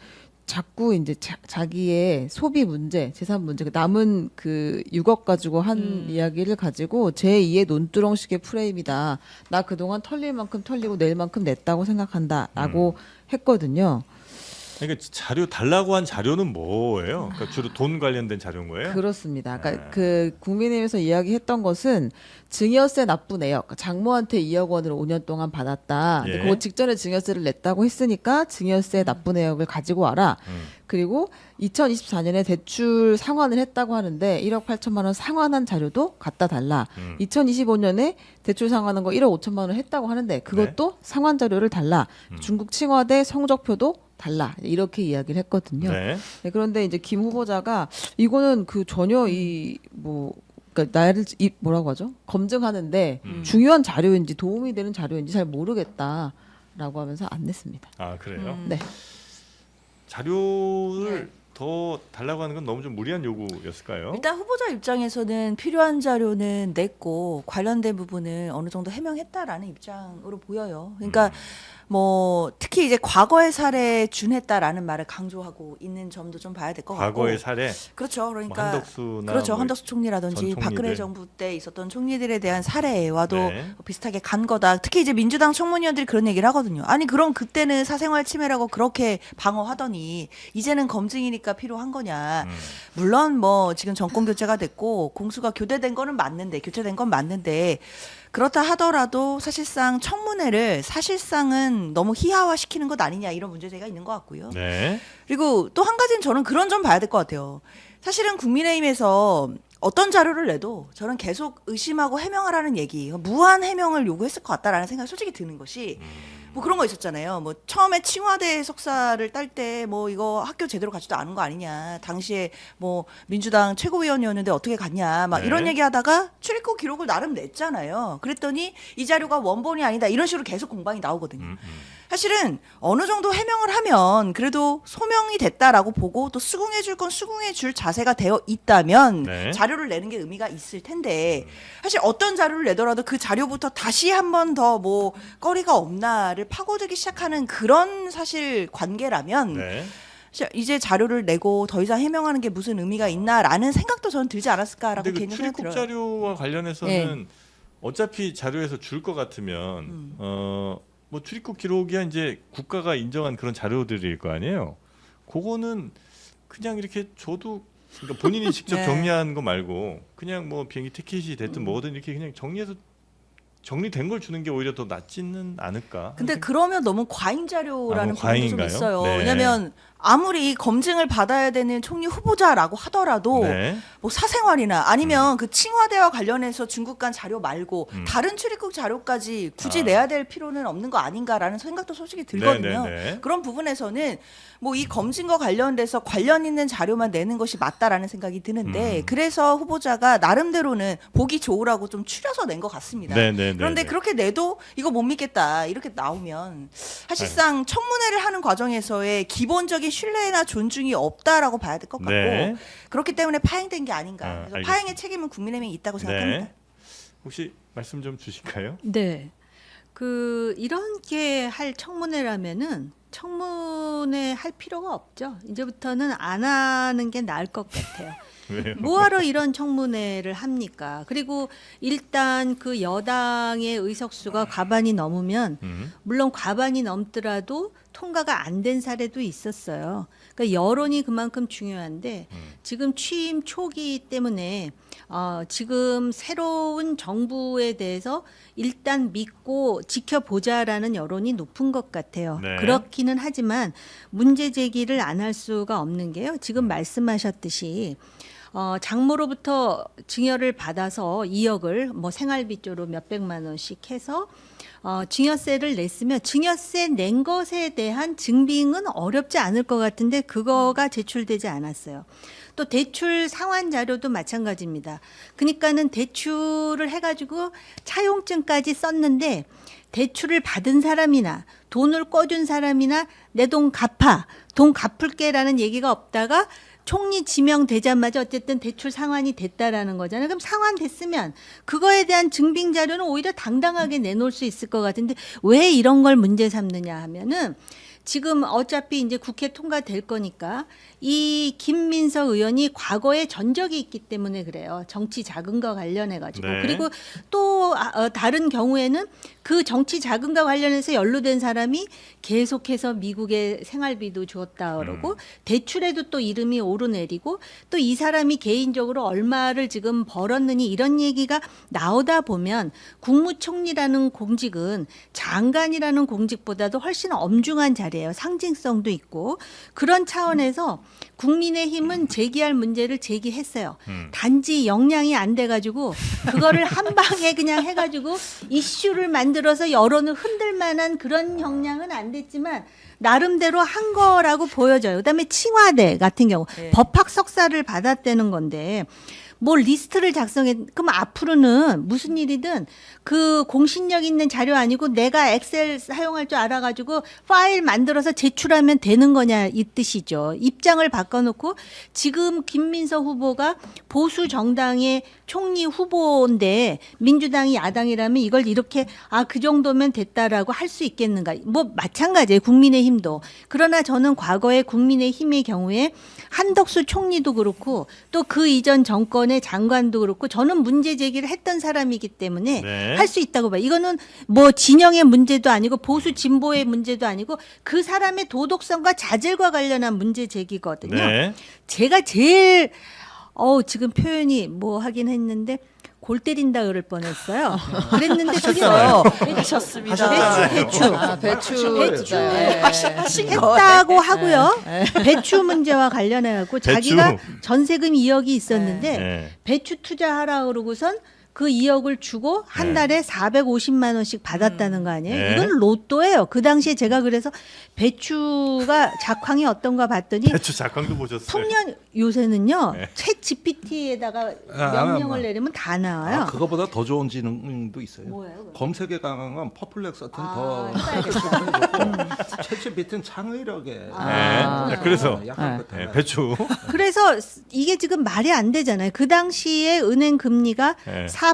자꾸 이제 자기의 소비 문제, 재산 문제, 남은 그 6억 가지고 한 이야기를 가지고 제2의 논두렁식의 프레임이다. 나 그동안 털릴 만큼 털리고 낼 만큼 냈다고 생각한다라고 했거든요. 그러니까 자료 달라고 한 자료는 뭐예요? 그러니까 주로 돈 관련된 자료인 거예요? 그렇습니다. 그러니까 그 국민의힘에서 이야기했던 것은 증여세 납부 내역, 그러니까 장모한테 2억 원을 5년 동안 받았다. 근데 예. 그거 직전에 증여세를 냈다고 했으니까 증여세 납부 내역을 가지고 와라. 그리고 2024년에 대출 상환을 했다고 하는데 1억 8천만 원 상환한 자료도 갖다 달라. 2025년에 대출 상환한 거 1억 5천만 원 했다고 하는데 그것도 상환 자료를 달라. 중국 칭화대 성적표도 달라. 이렇게 이야기를 했거든요. 네. 네, 그런데 이제 김 후보자가 이거는 그 전혀 그러니까 나를 뭐라고 하죠? 검증하는데 중요한 자료인지 도움이 되는 자료인지 잘 모르겠다라고 하면서 안 냈습니다. 아 그래요? 네. 자료를 더 달라고 하는 건 너무 좀 무리한 요구였을까요? 일단 후보자 입장에서는 필요한 자료는 냈고 관련된 부분은 어느 정도 해명했다라는 입장으로 보여요. 그러니까 뭐 특히 이제 과거의 사례에 준했다라는 말을 강조하고 있는 점도 좀 봐야 될 것 같고. 과거의 사례, 그렇죠. 그러니까 뭐 한덕수나 그렇죠. 뭐 한덕수 총리라든지 전 총리들. 박근혜 정부 때 있었던 총리들에 대한 사례와도 네. 비슷하게 간 거다. 특히 이제 민주당 청문위원들이 그런 얘기를 하거든요. 아니 그럼 그때는 사생활 침해라고 그렇게 방어하더니 이제는 검증이니까 필요한 거냐. 물론 뭐 지금 정권 교체가 됐고 공수가 교체된 건 맞는데 그렇다 하더라도 사실상 청문회를 사실상은 너무 희화화시키는 것 아니냐 이런 문제제기가 있는 것 같고요. 네. 그리고 또 한 가지는 저는 그런 점 봐야 될 것 같아요. 사실은 국민의힘에서 어떤 자료를 내도 저는 계속 의심하고 해명하라는 얘기, 무한 해명을 요구했을 것 같다라는 생각이 솔직히 드는 것이 뭐 그런 거 있었잖아요. 뭐 처음에 칭화대 석사를 딸 때 뭐 이거 학교 제대로 가지도 않은 거 아니냐. 당시에 뭐 민주당 최고위원이었는데 어떻게 갔냐. 막 네. 이런 얘기하다가 출입국 기록을 나름 냈잖아요. 그랬더니 이 자료가 원본이 아니다. 이런 식으로 계속 공방이 나오거든요. 사실은 어느 정도 해명을 하면 그래도 소명이 됐다라고 보고 또 수긍해 줄 건 수긍해 줄 자세가 되어 있다면 네. 자료를 내는 게 의미가 있을 텐데 사실 어떤 자료를 내더라도 그 자료부터 다시 한 번 더 뭐 거리가 없나를 파고들기 시작하는 그런 사실 관계라면 네. 이제 자료를 내고 더 이상 해명하는 게 무슨 의미가 있나라는 생각도 저는 들지 않았을까라고 근데 그 개인적으로 생각 출입국 들어요. 자료와 관련해서는 어차피 자료에서 줄 것 같으면 뭐 출입국 기록이야 이제 국가가 인정한 그런 자료들일 거 아니에요. 그거는 그냥 이렇게 줘도 그러니까 본인이 직접 네. 정리한 거 말고 그냥 뭐 비행기 티켓이 됐든 뭐든 이렇게 그냥 정리해서 정리된 걸 주는 게 오히려 더 낫지는 않을까. 근데 그러면 너무 과잉 자료라는 아, 뭐 부분도 좀 과잉인가요? 있어요. 네. 왜냐하면 아무리 검증을 받아야 되는 총리 후보자라고 하더라도 네. 뭐 사생활이나 아니면 그 칭화대와 관련해서 중국 간 자료 말고 다른 출입국 자료까지 굳이 아. 내야 될 필요는 없는 거 아닌가라는 생각도 솔직히 들거든요. 네, 네, 네. 그런 부분에서는 뭐 이 검증과 관련돼서 관련 있는 자료만 내는 것이 맞다라는 생각이 드는데 그래서 후보자가 나름대로는 보기 좋으라고 좀 추려서 낸 것 같습니다. 네, 네, 네, 그런데 네. 그렇게 내도 이거 못 믿겠다 이렇게 나오면 사실상 청문회를 하는 과정에서의 기본적인 신뢰나 존중이 없다라고 봐야 될 것 같고 네. 그렇기 때문에 파행된 게 아닌가. 그래서 알겠습니다. 파행의 책임은 국민의힘이 있다고 생각합니다. 네. 혹시 말씀 좀 주실까요? 네. 이렇게 할 청문회라면은 청문회 할 필요가 없죠. 이제부터는 안 하는 게 나을 것 같아요. 왜요? 뭐하러 이런 청문회를 합니까? 그리고 일단 그 여당의 의석수가 과반이 넘으면 물론 과반이 넘더라도 통과가 안 된 사례도 있었어요. 그러니까 여론이 그만큼 중요한데 지금 취임 초기 때문에 지금 새로운 정부에 대해서 일단 믿고 지켜보자라는 여론이 높은 것 같아요. 네. 그렇기는 하지만 문제 제기를 안 할 수가 없는 게요. 지금 말씀하셨듯이 장모로부터 증여를 받아서 2억을 뭐 생활비 쪽으로 몇백만 원씩 해서 증여세를 냈으면 증여세 낸 것에 대한 증빙은 어렵지 않을 것 같은데 그거가 제출되지 않았어요. 또 대출 상환 자료도 마찬가지입니다. 그러니까는 대출을 해가지고 차용증까지 썼는데 대출을 받은 사람이나 돈을 꿔준 사람이나 내 돈 갚아, 돈 갚을게라는 얘기가 없다가 총리 지명되자마자 어쨌든 대출 상환이 됐다라는 거잖아요. 그럼 상환됐으면 그거에 대한 증빙 자료는 오히려 당당하게 내놓을 수 있을 것 같은데 왜 이런 걸 문제 삼느냐 하면은 지금 어차피 이제 국회 통과될 거니까 이 김민석 의원이 과거에 전적이 있기 때문에 그래요. 정치 자금과 관련해 가지고. 네. 그리고 또 다른 경우에는 그 정치 자금과 관련해서 연루된 사람이 계속해서 미국에 생활비도 주었다 그러고 대출에도 또 이름이 오르내리고 또 이 사람이 개인적으로 얼마를 지금 벌었느니 이런 얘기가 나오다 보면 국무총리라는 공직은 장관이라는 공직보다도 훨씬 엄중한 자리예요. 상징성도 있고 그런 차원에서 국민의힘은 제기할 문제를 제기했어요. 단지 역량이 안 돼가지고 그거를 한 방에 그냥 해가지고 이슈를 만들어서 여론을 흔들 만한 그런 역량은 안 됐지만 나름대로 한 거라고 보여져요. 그다음에 칭화대 같은 경우 네. 법학 석사를 받았다는 건데 뭘 리스트를 작성해 그럼 앞으로는 무슨 일이든 그 공신력 있는 자료 아니고 내가 엑셀 사용할 줄 알아가지고 파일 만들어서 제출하면 되는 거냐 이 뜻이죠. 입장을 바꿔놓고 지금 김민석 후보가 보수 정당의 총리 후보인데 민주당이 야당이라면 이걸 이렇게 그 정도면 됐다라고 할 수 있겠는가. 뭐 마찬가지예요. 국민의힘도. 그러나 저는 과거에 국민의힘의 경우에 한덕수 총리도 그렇고 또 그 이전 정권의 장관도 그렇고 저는 문제 제기를 했던 사람이기 때문에 네. 할 수 있다고 봐요. 이거는 뭐 진영의 문제도 아니고 보수 진보의 문제도 아니고 그 사람의 도덕성과 자질과 관련한 문제 제기거든요. 네. 제가 제일 지금 표현이 뭐 하긴 했는데 골 때린다 그럴 뻔했어요. 그랬는데 하셨어요. 그게 하셨습니다. 배추 배추. 네. 하신 거. 했다고 하고요. 배추 문제와 관련해 갖고 배추. 자기가 전세금 2억이 있었는데 네. 배추 투자하라 그러고선 그 2억을 주고 한 네. 달에 450만 원씩 받았다는 거 아니에요? 네. 이건 로또예요. 그 당시에 제가 그래서 배추가 작황이 어떤가 봤더니 배추 작황도 보셨어요? 청년 요새는요. 네. 챗 GPT에다가 아, 명령을 내리면 다 나와요. 아, 그거보다 더 좋은 기능도 있어요. 뭐예요? 그거? 검색에 강한 퍼플렉스 같은 더 해봐야겠다. 채취비튼 창의력에 네. 그래서 약간 네. 그 네, 배추. 그래서 이게 지금 말이 안 되잖아요. 그 당시에 은행 금리가 네. 4%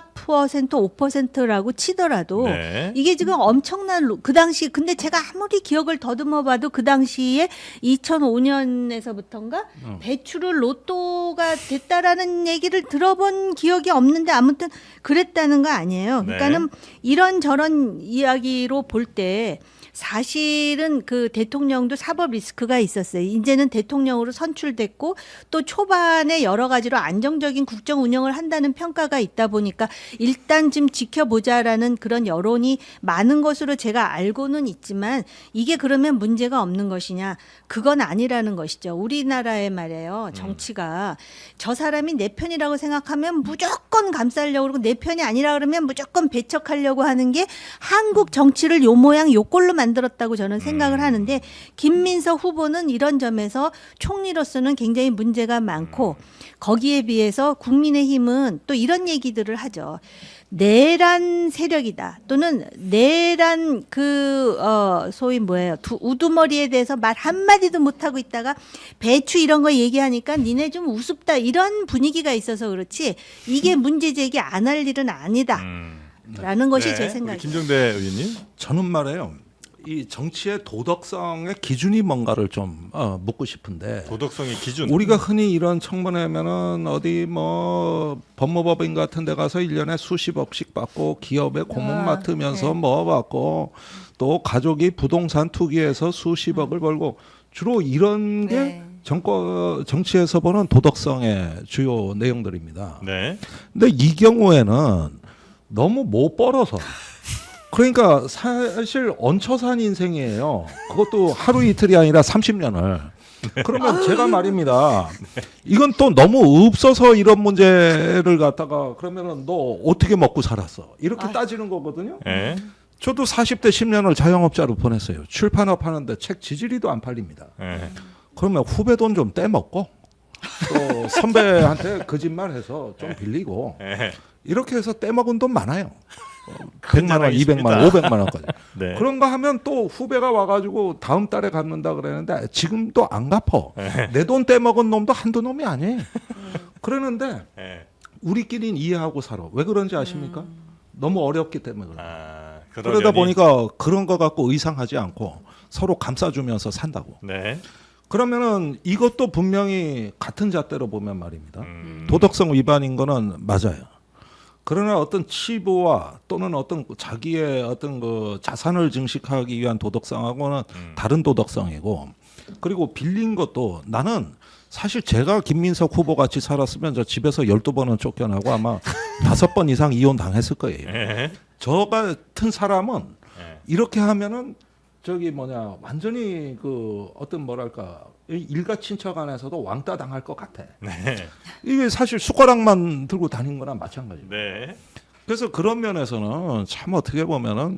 5%라고 치더라도 네. 이게 지금 엄청난 그 당시 근데 제가 아무리 기억을 더듬어 봐도 그 당시에 2005년에서부터인가 배추를 로또가 됐다라는 얘기를 들어본 기억이 없는데 아무튼 그랬다는 거 아니에요. 네. 그러니까는 이런저런 이야기로 볼 때 사실은 그 대통령도 사법 리스크가 있었어요. 이제는 대통령으로 선출됐고 또 초반에 여러 가지로 안정적인 국정 운영을 한다는 평가가 있다 보니까 일단 좀 지켜보자라는 그런 여론이 많은 것으로 제가 알고는 있지만 이게 그러면 문제가 없는 것이냐? 그건 아니라는 것이죠. 우리나라의 말이에요. 정치가 저 사람이 내 편이라고 생각하면 무조건 감싸려고 그러고 내 편이 아니라 그러면 무조건 배척하려고 하는 게 한국 정치를 요 모양 요 꼴로 만들었다고 저는 생각을 하는데 김민석 후보는 이런 점에서 총리로서는 굉장히 문제가 많고 거기에 비해서 국민의힘은 또 이런 얘기들을 하죠. 내란 세력이다 또는 내란 소위 뭐예요 우두머리에 대해서 말 한마디도 못하고 있다가 배추 이런 거 얘기하니까 니네 좀 우습다 이런 분위기가 있어서 그렇지 이게 문제 제기 안 할 일은 아니다라는 것이 네. 제 우리 생각이에요. 김정대 의원님. 저는 말해요. 이 정치의 도덕성의 기준이 뭔가를 좀 묻고 싶은데 도덕성의 기준. 우리가 흔히 이런 청문회면은 어디 뭐 법무법인 같은 데 가서 1년에 수십억씩 받고 기업에 고문 맡으면서 네. 뭐 받고 또 가족이 부동산 투기해서 수십억을 벌고 주로 이런 게 네. 정치에서 보는 도덕성의 주요 내용들입니다. 네. 근데 이 경우에는 너무 못 벌어서 그러니까 사실 얹혀산 인생이에요. 그것도 하루 이틀이 아니라 30년을. 그러면 제가 말입니다. 이건 또 너무 없어서 이런 문제를 갖다가 그러면은 너 어떻게 먹고 살았어? 이렇게 따지는 거거든요. 네. 저도 40대 10년을 자영업자로 보냈어요. 출판업 하는데 책 지지리도 안 팔립니다. 네. 그러면 후배 돈 좀 떼먹고 또 선배한테 거짓말해서 좀 빌리고 네. 이렇게 해서 떼먹은 돈 많아요. 100만 원, 자랑이십니다. 200만 원, 500만 원까지. 네. 그런 거 하면 또 후배가 와가지고 다음 달에 갚는다 그러는데 지금도 안 갚어. 내 돈 떼먹은 놈도 한두 놈이 아니에요. 그러는데 네. 우리끼리는 이해하고 살아. 왜 그런지 아십니까? 너무 어렵기 때문에 그래요. 아, 그러다 보니까 그런 거 갖고 의상하지 않고 서로 감싸주면서 산다고. 네. 그러면은 이것도 분명히 같은 잣대로 보면 말입니다. 음. 도덕성 위반인 거는 맞아요. 그러나 어떤 치부와 또는 어떤 자기의 어떤 그 자산을 증식하기 위한 도덕성하고는 다른 도덕성이고 그리고 빌린 것도 나는 사실 제가 김민석 후보 같이 살았으면 저 집에서 12번은 쫓겨나고 아마 5번 이상 이혼 당했을 거예요. 네. 저 같은 사람은 네. 이렇게 하면은 완전히 그 어떤 뭐랄까 일가친척 안에서도 왕따 당할 것 같아. 네. 이게 사실 숟가락만 들고 다닌 거랑 마찬가지예요. 네. 그래서 그런 면에서는 참 어떻게 보면은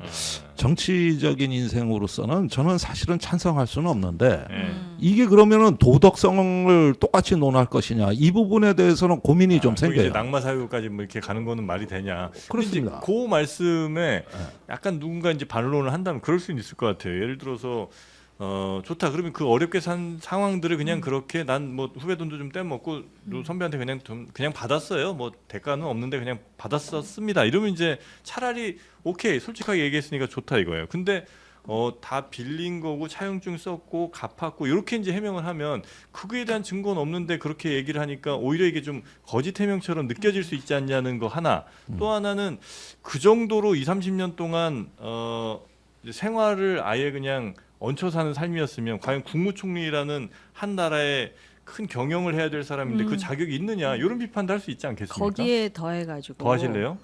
정치적인 인생으로서는 저는 사실은 찬성할 수는 없는데 네. 이게 그러면은 도덕성을 똑같이 논할 것이냐 이 부분에 대해서는 고민이 좀 또 이제 생겨요. 낙마 사유까지 뭐 이렇게 가는 거는 말이 되냐? 그렇습니다. 근데 이제 그 말씀에 약간 누군가 이제 반론을 한다면 그럴 수는 있을 것 같아요. 예를 들어서 좋다. 그러면 그 어렵게 산 상황들을 그냥 그렇게 난 뭐 후배 돈도 좀 떼먹고 선배한테 그냥 받았어요. 뭐 대가는 없는데 그냥 받았었습니다. 이러면 이제 차라리 오케이 솔직하게 얘기했으니까 좋다 이거예요. 근데 다 빌린 거고 차용증 썼고 갚았고 이렇게 이제 해명을 하면 그거에 대한 증거는 없는데 그렇게 얘기를 하니까 오히려 이게 좀 거짓 해명처럼 느껴질 수 있지 않냐는 거 하나. 또 하나는 그 정도로 20, 30년 동안 이제 생활을 아예 그냥 얹혀 사는 삶이었으면 과연 국무총리라는 한 나라의 큰 경영을 해야 될 사람인데 그 자격이 있느냐 이런 비판도 할 수 있지 않겠습니까? 거기에 더해가지고 더 하실래요?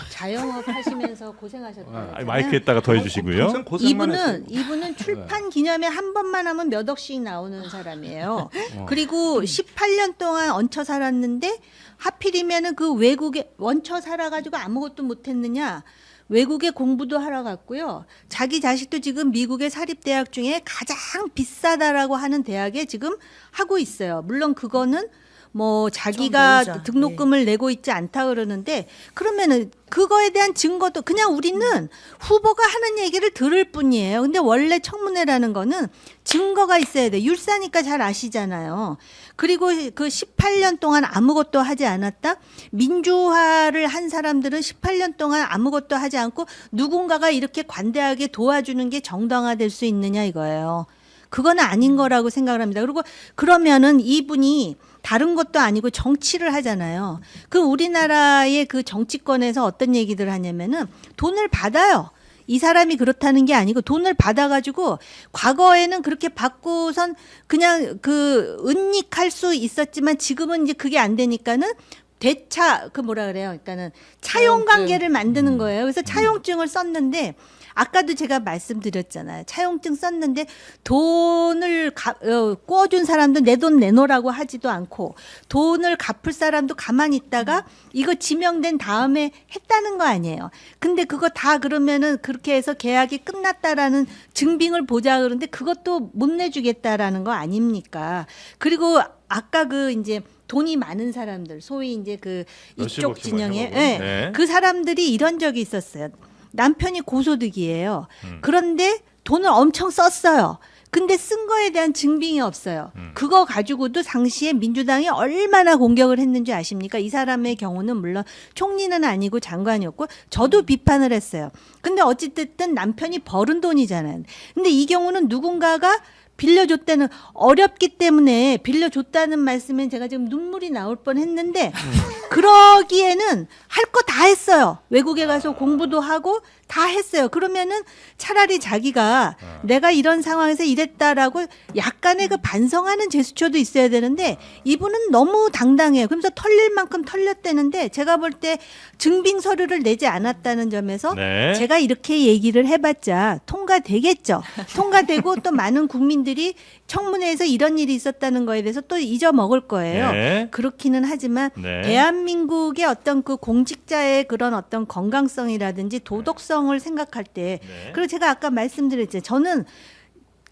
자영업 하시면서 고생하셨다. 아니, 마이크에다가 더 해주시고요. 평생 고생만 했어요. 이분은 출판 기념회 한 번만 하면 몇 억씩 나오는 사람이에요. 어. 그리고 18년 동안 얹혀 살았는데 하필이면은 그 외국에 얹혀 살아가지고 아무것도 못했느냐? 외국에 공부도 하러 갔고요. 자기 자식도 지금 미국의 사립대학 중에 가장 비싸다라고 하는 대학에 지금 하고 있어요. 물론 그거는 뭐 자기가 좀 멀죠. 등록금을 내고 있지 않다 그러는데 그러면은 그거에 대한 증거도 그냥 우리는 후보가 하는 얘기를 들을 뿐이에요. 근데 원래 청문회라는 거는 증거가 있어야 돼. 율사니까 잘 아시잖아요. 그리고 그 18년 동안 아무것도 하지 않았다? 민주화를 한 사람들은 18년 동안 아무것도 하지 않고 누군가가 이렇게 관대하게 도와주는 게 정당화될 수 있느냐 이거예요. 그건 아닌 거라고 생각을 합니다. 그리고 그러면은 이분이 다른 것도 아니고 정치를 하잖아요. 그 우리나라의 그 정치권에서 어떤 얘기들 하냐면은 돈을 받아요. 이 사람이 그렇다는 게 아니고 돈을 받아가지고 과거에는 그렇게 받고선 그냥 그 은닉할 수 있었지만 지금은 이제 그게 안 되니까는 대차 그 뭐라 그래요? 그러니까는 차용 관계를 만드는 거예요. 그래서 차용증을 썼는데 아까도 제가 말씀드렸잖아요. 차용증 썼는데 돈을 꿔준 사람도 내 돈 내놓으라고 하지도 않고 돈을 갚을 사람도 가만히 있다가 이거 지명된 다음에 했다는 거 아니에요. 근데 그거 다 그러면은 그렇게 해서 계약이 끝났다라는 증빙을 보자 그러는데 그것도 못 내주겠다라는 거 아닙니까? 그리고 아까 그 이제 돈이 많은 사람들, 소위 이제 그 이쪽 러시아 진영에 복지 뭐 이런 거. 네. 그 사람들이 이런 적이 있었어요. 남편이 고소득이에요. 그런데 돈을 엄청 썼어요. 근데 쓴 거에 대한 증빙이 없어요. 그거 가지고도 당시에 민주당이 얼마나 공격을 했는지 아십니까? 이 사람의 경우는 물론 총리는 아니고 장관이었고 저도 비판을 했어요. 근데 어찌됐든 남편이 벌은 돈이잖아요. 근데 이 경우는 누군가가 빌려줬다는 어렵기 때문에 빌려줬다는 말씀엔 제가 지금 눈물이 나올 뻔했는데 그러기에는 할 거 다 했어요. 외국에 가서 공부도 하고 다 했어요. 그러면은 차라리 자기가 내가 이런 상황에서 이랬다라고 약간의 그 반성하는 제스처도 있어야 되는데 이분은 너무 당당해요. 그러면서 털릴 만큼 털렸다는데 제가 볼 때 증빙 서류를 내지 않았다는 점에서 네. 제가 이렇게 얘기를 해봤자 통과되겠죠. 통과되고 또 많은 국민들이 청문회에서 이런 일이 있었다는 거에 대해서 또 잊어먹을 거예요. 네. 그렇기는 하지만 네. 대한민국의 어떤 그 공직자의 그런 어떤 건강성이라든지 도덕성을 생각할 때 네. 그리고 제가 아까 말씀드렸죠. 저는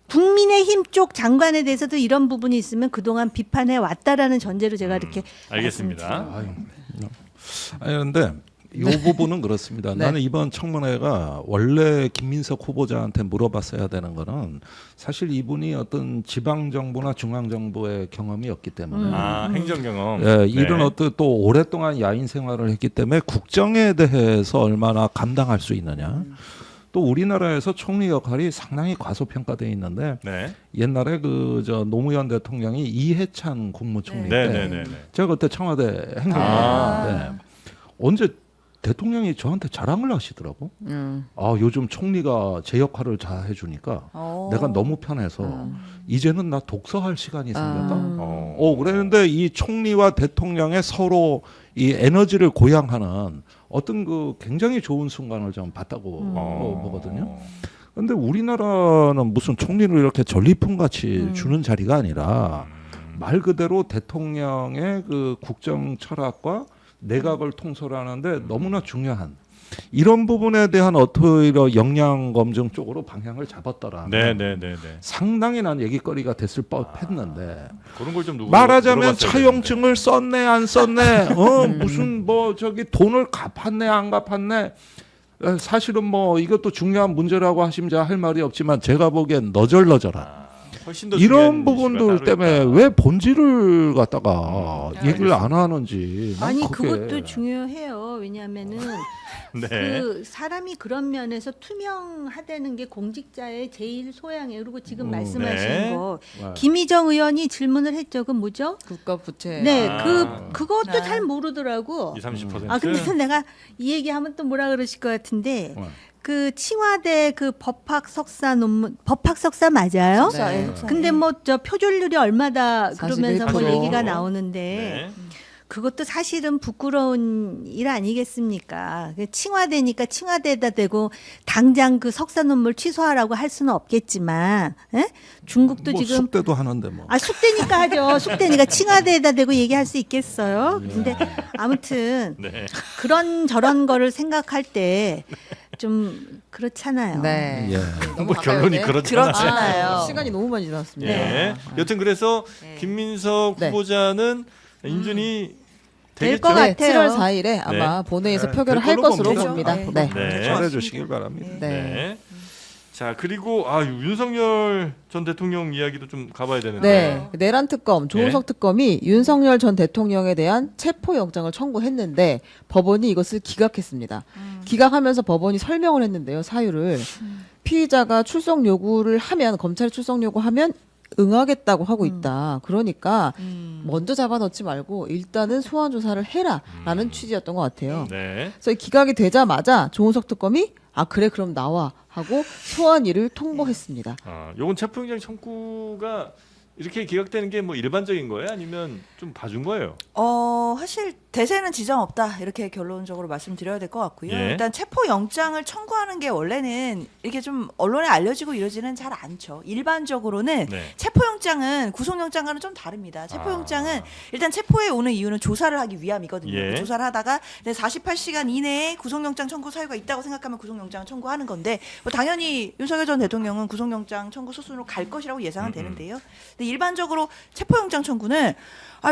국민의힘 쪽 장관에 대해서도 이런 부분이 있으면 그동안 비판해 왔다라는 전제로 제가 이렇게 알겠습니다. 아니 그런데 이 부분은 그렇습니다. 네. 나는 이번 청문회가 원래 김민석 후보자한테 물어봤어야 되는 거는 사실 이분이 어떤 지방 정부나 중앙 정부의 경험이 없기 때문에 아, 행정 경험. 예, 이런 네. 어떤 또 오랫동안 야인 생활을 했기 때문에 국정에 대해서 얼마나 감당할 수 있느냐. 또 우리나라에서 총리 역할이 상당히 과소평가되어 있는데 네. 옛날에 그 저 노무현 대통령이 이해찬 국무총리 네, 때 네, 네, 네. 제가 그때 청와대 행정관이었는데 언제 대통령이 저한테 자랑을 하시더라고. 아 요즘 총리가 제 역할을 잘 해주니까 내가 너무 편해서 이제는 나 독서할 시간이 생겼다. 그랬는데 이 총리와 대통령의 서로 이 에너지를 고양하는 어떤 그 굉장히 좋은 순간을 좀 봤다고 보거든요. 근데 우리나라는 무슨 총리를 이렇게 전리품 같이 주는 자리가 아니라 말 그대로 대통령의 그 국정 철학과 내각을 통솔하는데 너무나 중요한 이런 부분에 대한 오히려 역량 검증 쪽으로 방향을 잡았더라면 네, 네, 네, 네. 상당히 난 얘기거리가 됐을 법했는데 그런 걸 좀 누구 말하자면 물어봤어야 차용증을 썼네 안 썼네 무슨 뭐 저기 돈을 갚았네 안 갚았네 사실은 뭐 이것도 중요한 문제라고 하시면 할 말이 없지만 제가 보기엔 너절너절한 훨씬 더 이런 중요한 부분들 이슈가 따로 때문에 있다. 왜 본질을 갖다가 얘기를 알겠습니다. 안 하는지 난 아니 그게 그것도 중요해요. 왜냐하면은 네. 그 사람이 그런 면에서 투명하다는 게 공직자의 제일 소양이에요. 그리고 지금 말씀하신 네. 거 네. 김희정 의원이 질문을 했죠. 그 뭐죠? 국가 부채. 네, 아. 그것도 아. 잘 모르더라고. 20-30%. 아 근데 내가 이 얘기하면 또 뭐라 그러실 것 같은데 네. 그 칭화대 그 법학 석사 논문 법학 석사 맞아요? 석사, 네. 예, 석사. 근데 뭐 저 표준률이 얼마다 그러면서 뭐 41%. 얘기가 나오는데 네. 그것도 사실은 부끄러운 일 아니겠습니까? 칭화대니까 칭화대에다 대고 당장 그 석사 논문 취소하라고 할 수는 없겠지만, 에? 중국도 뭐 지금 숙대도 하는데 뭐. 아 숙대니까 하죠. 숙대니까 칭화대에다 대고 얘기할 수 있겠어요. 근데 아무튼 네. 그런 저런 거를 생각할 때 좀 그렇잖아요. 네. 예. 뭐 결론이 그렇잖아요. 그렇잖아요. 시간이 너무 많이 지났습니다. 예. 여튼 그래서 네. 김민석 네. 후보자는 인준이 될 되겠죠? 것 네, 같아요. 7월 4일에 아마 본회의에서 네, 표결을 될 할 걸로 것으로 봅니다. 봅니다. 네. 네. 네. 잘해주시길 바랍니다. 네. 네. 자 그리고 윤석열 전 대통령 이야기도 좀 가봐야 되는데. 네, 내란 특검 조은석 특검이 윤석열 전 대통령에 대한 체포 영장을 청구했는데 법원이 이것을 기각했습니다. 기각하면서 법원이 설명을 했는데요, 사유를 피의자가 출석 요구를 하면 검찰이 출석 요구하면 응하겠다고 하고 있다. 그러니까 먼저 잡아넣지 말고 일단은 소환 조사를 해라라는 취지였던 것 같아요. 네. 그래서 기각이 되자마자 조은석 특검이 아 그래 그럼 나와 하고 소환일을 통보했습니다. 요건 체포영장 청구가 이렇게 기각되는 게 뭐 일반적인 거예요? 아니면 좀 봐준 거예요? 사실 대세는 지장 없다 이렇게 결론적으로 말씀드려야 될 것 같고요. 예. 일단 체포 영장을 청구하는 게 원래는 이렇게 좀 언론에 알려지고 이러지는 잘 않죠. 일반적으로는 네. 체포 영장은 구속 영장과는 좀 다릅니다. 체포 영장은 일단 체포에 오는 이유는 조사를 하기 위함이거든요. 예. 조사를 하다가 48시간 이내에 구속 영장 청구 사유가 있다고 생각하면 구속 영장을 청구하는 건데 뭐 당연히 윤석열 전 대통령은 구속 영장 청구 수순으로 갈 것이라고 예상은 되는데요. 근데 일반적으로 체포 영장 청구는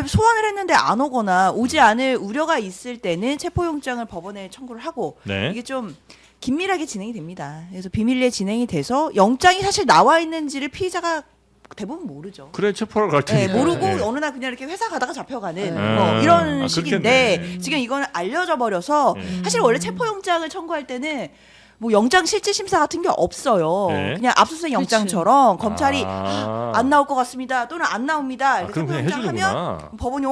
소환을 했는데 안 오거나 오지 않을 우려가 있을 때는 체포영장을 법원에 청구를 하고 네. 이게 좀 긴밀하게 진행이 됩니다. 그래서 비밀리에 진행이 돼서 영장이 사실 나와 있는지를 피의자가 대부분 모르죠. 그래 체포하러 갈 네, 테니까. 모르고 네. 어느 날 그냥 이렇게 회사 가다가 잡혀가는 네. 뭐 이런 아, 식인데 그렇겠네. 지금 이거는 알려져 버려서 사실 원래 체포영장을 청구할 때는 뭐 영장 실질 심사 같은 게 없어요. 네. 그냥 압수수색 영장처럼 검찰이 아. 안 나올 것 같습니다. 또는 안 나옵니다. 이렇게 그럼 그냥 체포영장 하면 해주는구나. 법원이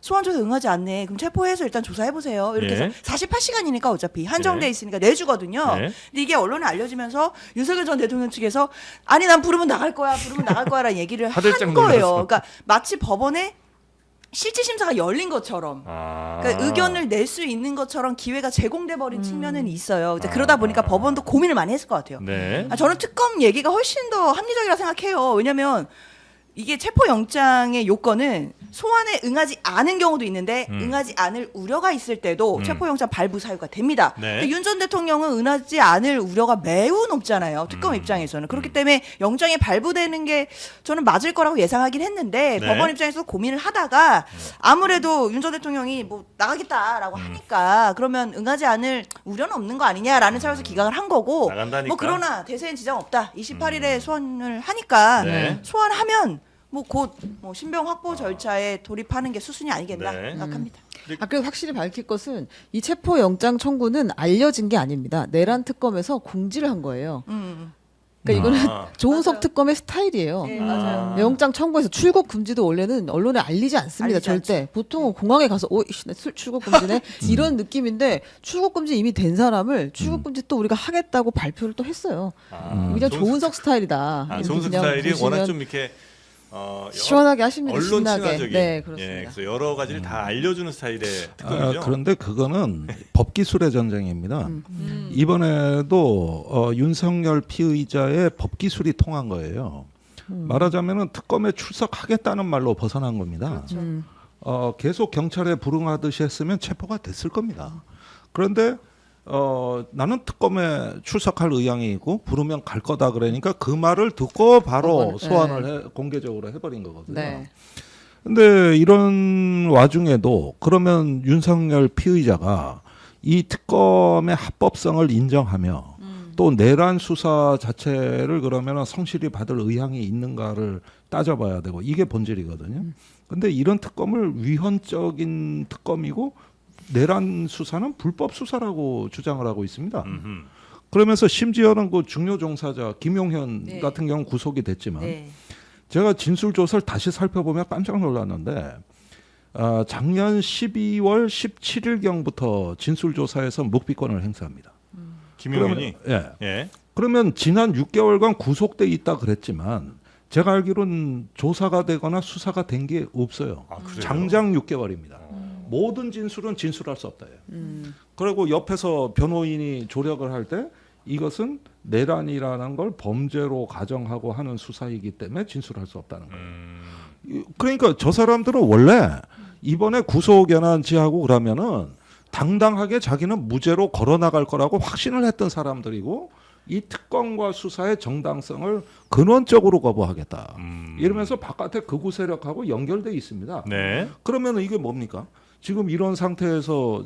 소환조사 응하지 않네. 그럼 체포해서 일단 조사해 보세요. 이렇게 예. 해서 48시간이니까 어차피 한정돼 예. 있으니까 내주거든요. 네. 근데 이게 언론에 알려지면서 윤석열 전 대통령 측에서 아니 난 부르면 나갈 거야. 부르면 나갈 거야라는 얘기를 화들짝 한 거예요. 놀라서. 그러니까 마치 법원에 실질 심사가 열린 것처럼 그러니까 의견을 낼 수 있는 것처럼 기회가 제공돼 버린 측면은 있어요. 이제 그러다 보니까 법원도 고민을 많이 했을 것 같아요. 네. 저는 특검 얘기가 훨씬 더 합리적이라 생각해요. 왜냐하면 이게 체포 영장의 요건은 소환에 응하지 않은 경우도 있는데 응하지 않을 우려가 있을 때도 체포 영장 발부 사유가 됩니다. 네. 근데 윤 전 대통령은 응하지 않을 우려가 매우 높잖아요. 특검 입장에서는. 그렇기 때문에 영장이 발부되는 게 저는 맞을 거라고 예상하긴 했는데 네. 법원 입장에서 고민을 하다가 아무래도 윤 전 대통령이 뭐 나가겠다라고 하니까 그러면 응하지 않을 우려는 없는 거 아니냐라는 차원에서 기각을 한 거고 나간다니까. 뭐 그러나 대세엔 지장 없다. 28일에 소환을 하니까 네. 소환하면 뭐 곧 뭐 신병 확보 절차에 돌입하는 게 수순이 아니겠나 네. 생각합니다. 그래도 확실히 밝힐 것은 이 체포 영장 청구는 알려진 게 아닙니다. 내란 특검에서 공지를 한 거예요. 그러니까 이거는 조은석 맞아요. 특검의 스타일이에요. 네, 맞아요. 영장 청구해서 출국 금지도 원래는 언론에 알리지 않습니다. 알리지 절대. 보통은 공항에 가서 나 출국 금지네 이런 느낌인데 출국 금지 이미 된 사람을 출국 금지 또 우리가 하겠다고 발표를 또 했어요. 그냥 조은석 스타일이다. 이렇게 조은석 그냥 스타일이 보시면 워낙 좀 이렇게 시원하게 하십니다. 언론 신나게. 친화적인. 네, 그렇습니다. 예, 그래서 여러 가지를 다 알려주는 스타일의 특검이죠. 그런데 그거는 법기술의 전쟁입니다. 이번에도 윤석열 피의자의 법기술이 통한 거예요. 말하자면은 특검에 출석하겠다는 말로 벗어난 겁니다. 계속 경찰에 불응하듯이 했으면 체포가 됐을 겁니다. 그런데 나는 특검에 출석할 의향이 있고 부르면 갈 거다 그러니까 그 말을 듣고 바로 소환을 공개적으로 해버린 거거든요. 네. 근데 이런 와중에도 그러면 윤석열 피의자가 이 특검의 합법성을 인정하며 또 내란 수사 자체를 그러면 성실히 받을 의향이 있는가를 따져봐야 되고 이게 본질이거든요. 근데 이런 특검을 위헌적인 특검이고 내란 수사는 불법 수사라고 주장을 하고 있습니다. 그러면서 심지어는 그 중요 종사자 김용현 네. 같은 경우 구속이 됐지만 네. 제가 진술 조사를 다시 살펴보면 깜짝 놀랐는데 작년 12월 17일경부터 진술 조사에서 묵비권을 행사합니다. 김용현이. 그러면, 예. 예. 그러면 지난 6개월간 구속돼 있다 그랬지만 제가 알기로는 조사가 되거나 수사가 된 게 없어요. 아, 그래요? 장장 6개월입니다. 모든 진술은 진술할 수 없다. 그리고 옆에서 변호인이 조력을 할 때 이것은 내란이라는 걸 범죄로 가정하고 하는 수사이기 때문에 진술할 수 없다는 거예요. 그러니까 저 사람들은 원래 이번에 구속 연한치하고 그러면은 당당하게 자기는 무죄로 걸어 나갈 거라고 확신을 했던 사람들이고 이 특검과 수사의 정당성을 근원적으로 거부하겠다. 이러면서 바깥에 극우 세력하고 연결돼 있습니다. 네. 그러면 이게 뭡니까? 지금 이런 상태에서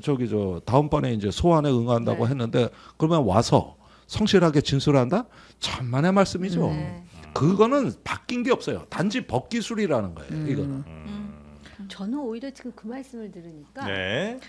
다음번에 이제 소환에 응한다고 네. 했는데 그러면 와서 성실하게 진술한다? 천만의 말씀이죠. 네. 그거는 바뀐 게 없어요. 단지 법기술이라는 거예요. 이거는. 저는 오히려 지금 그 말씀을 들으니까 네.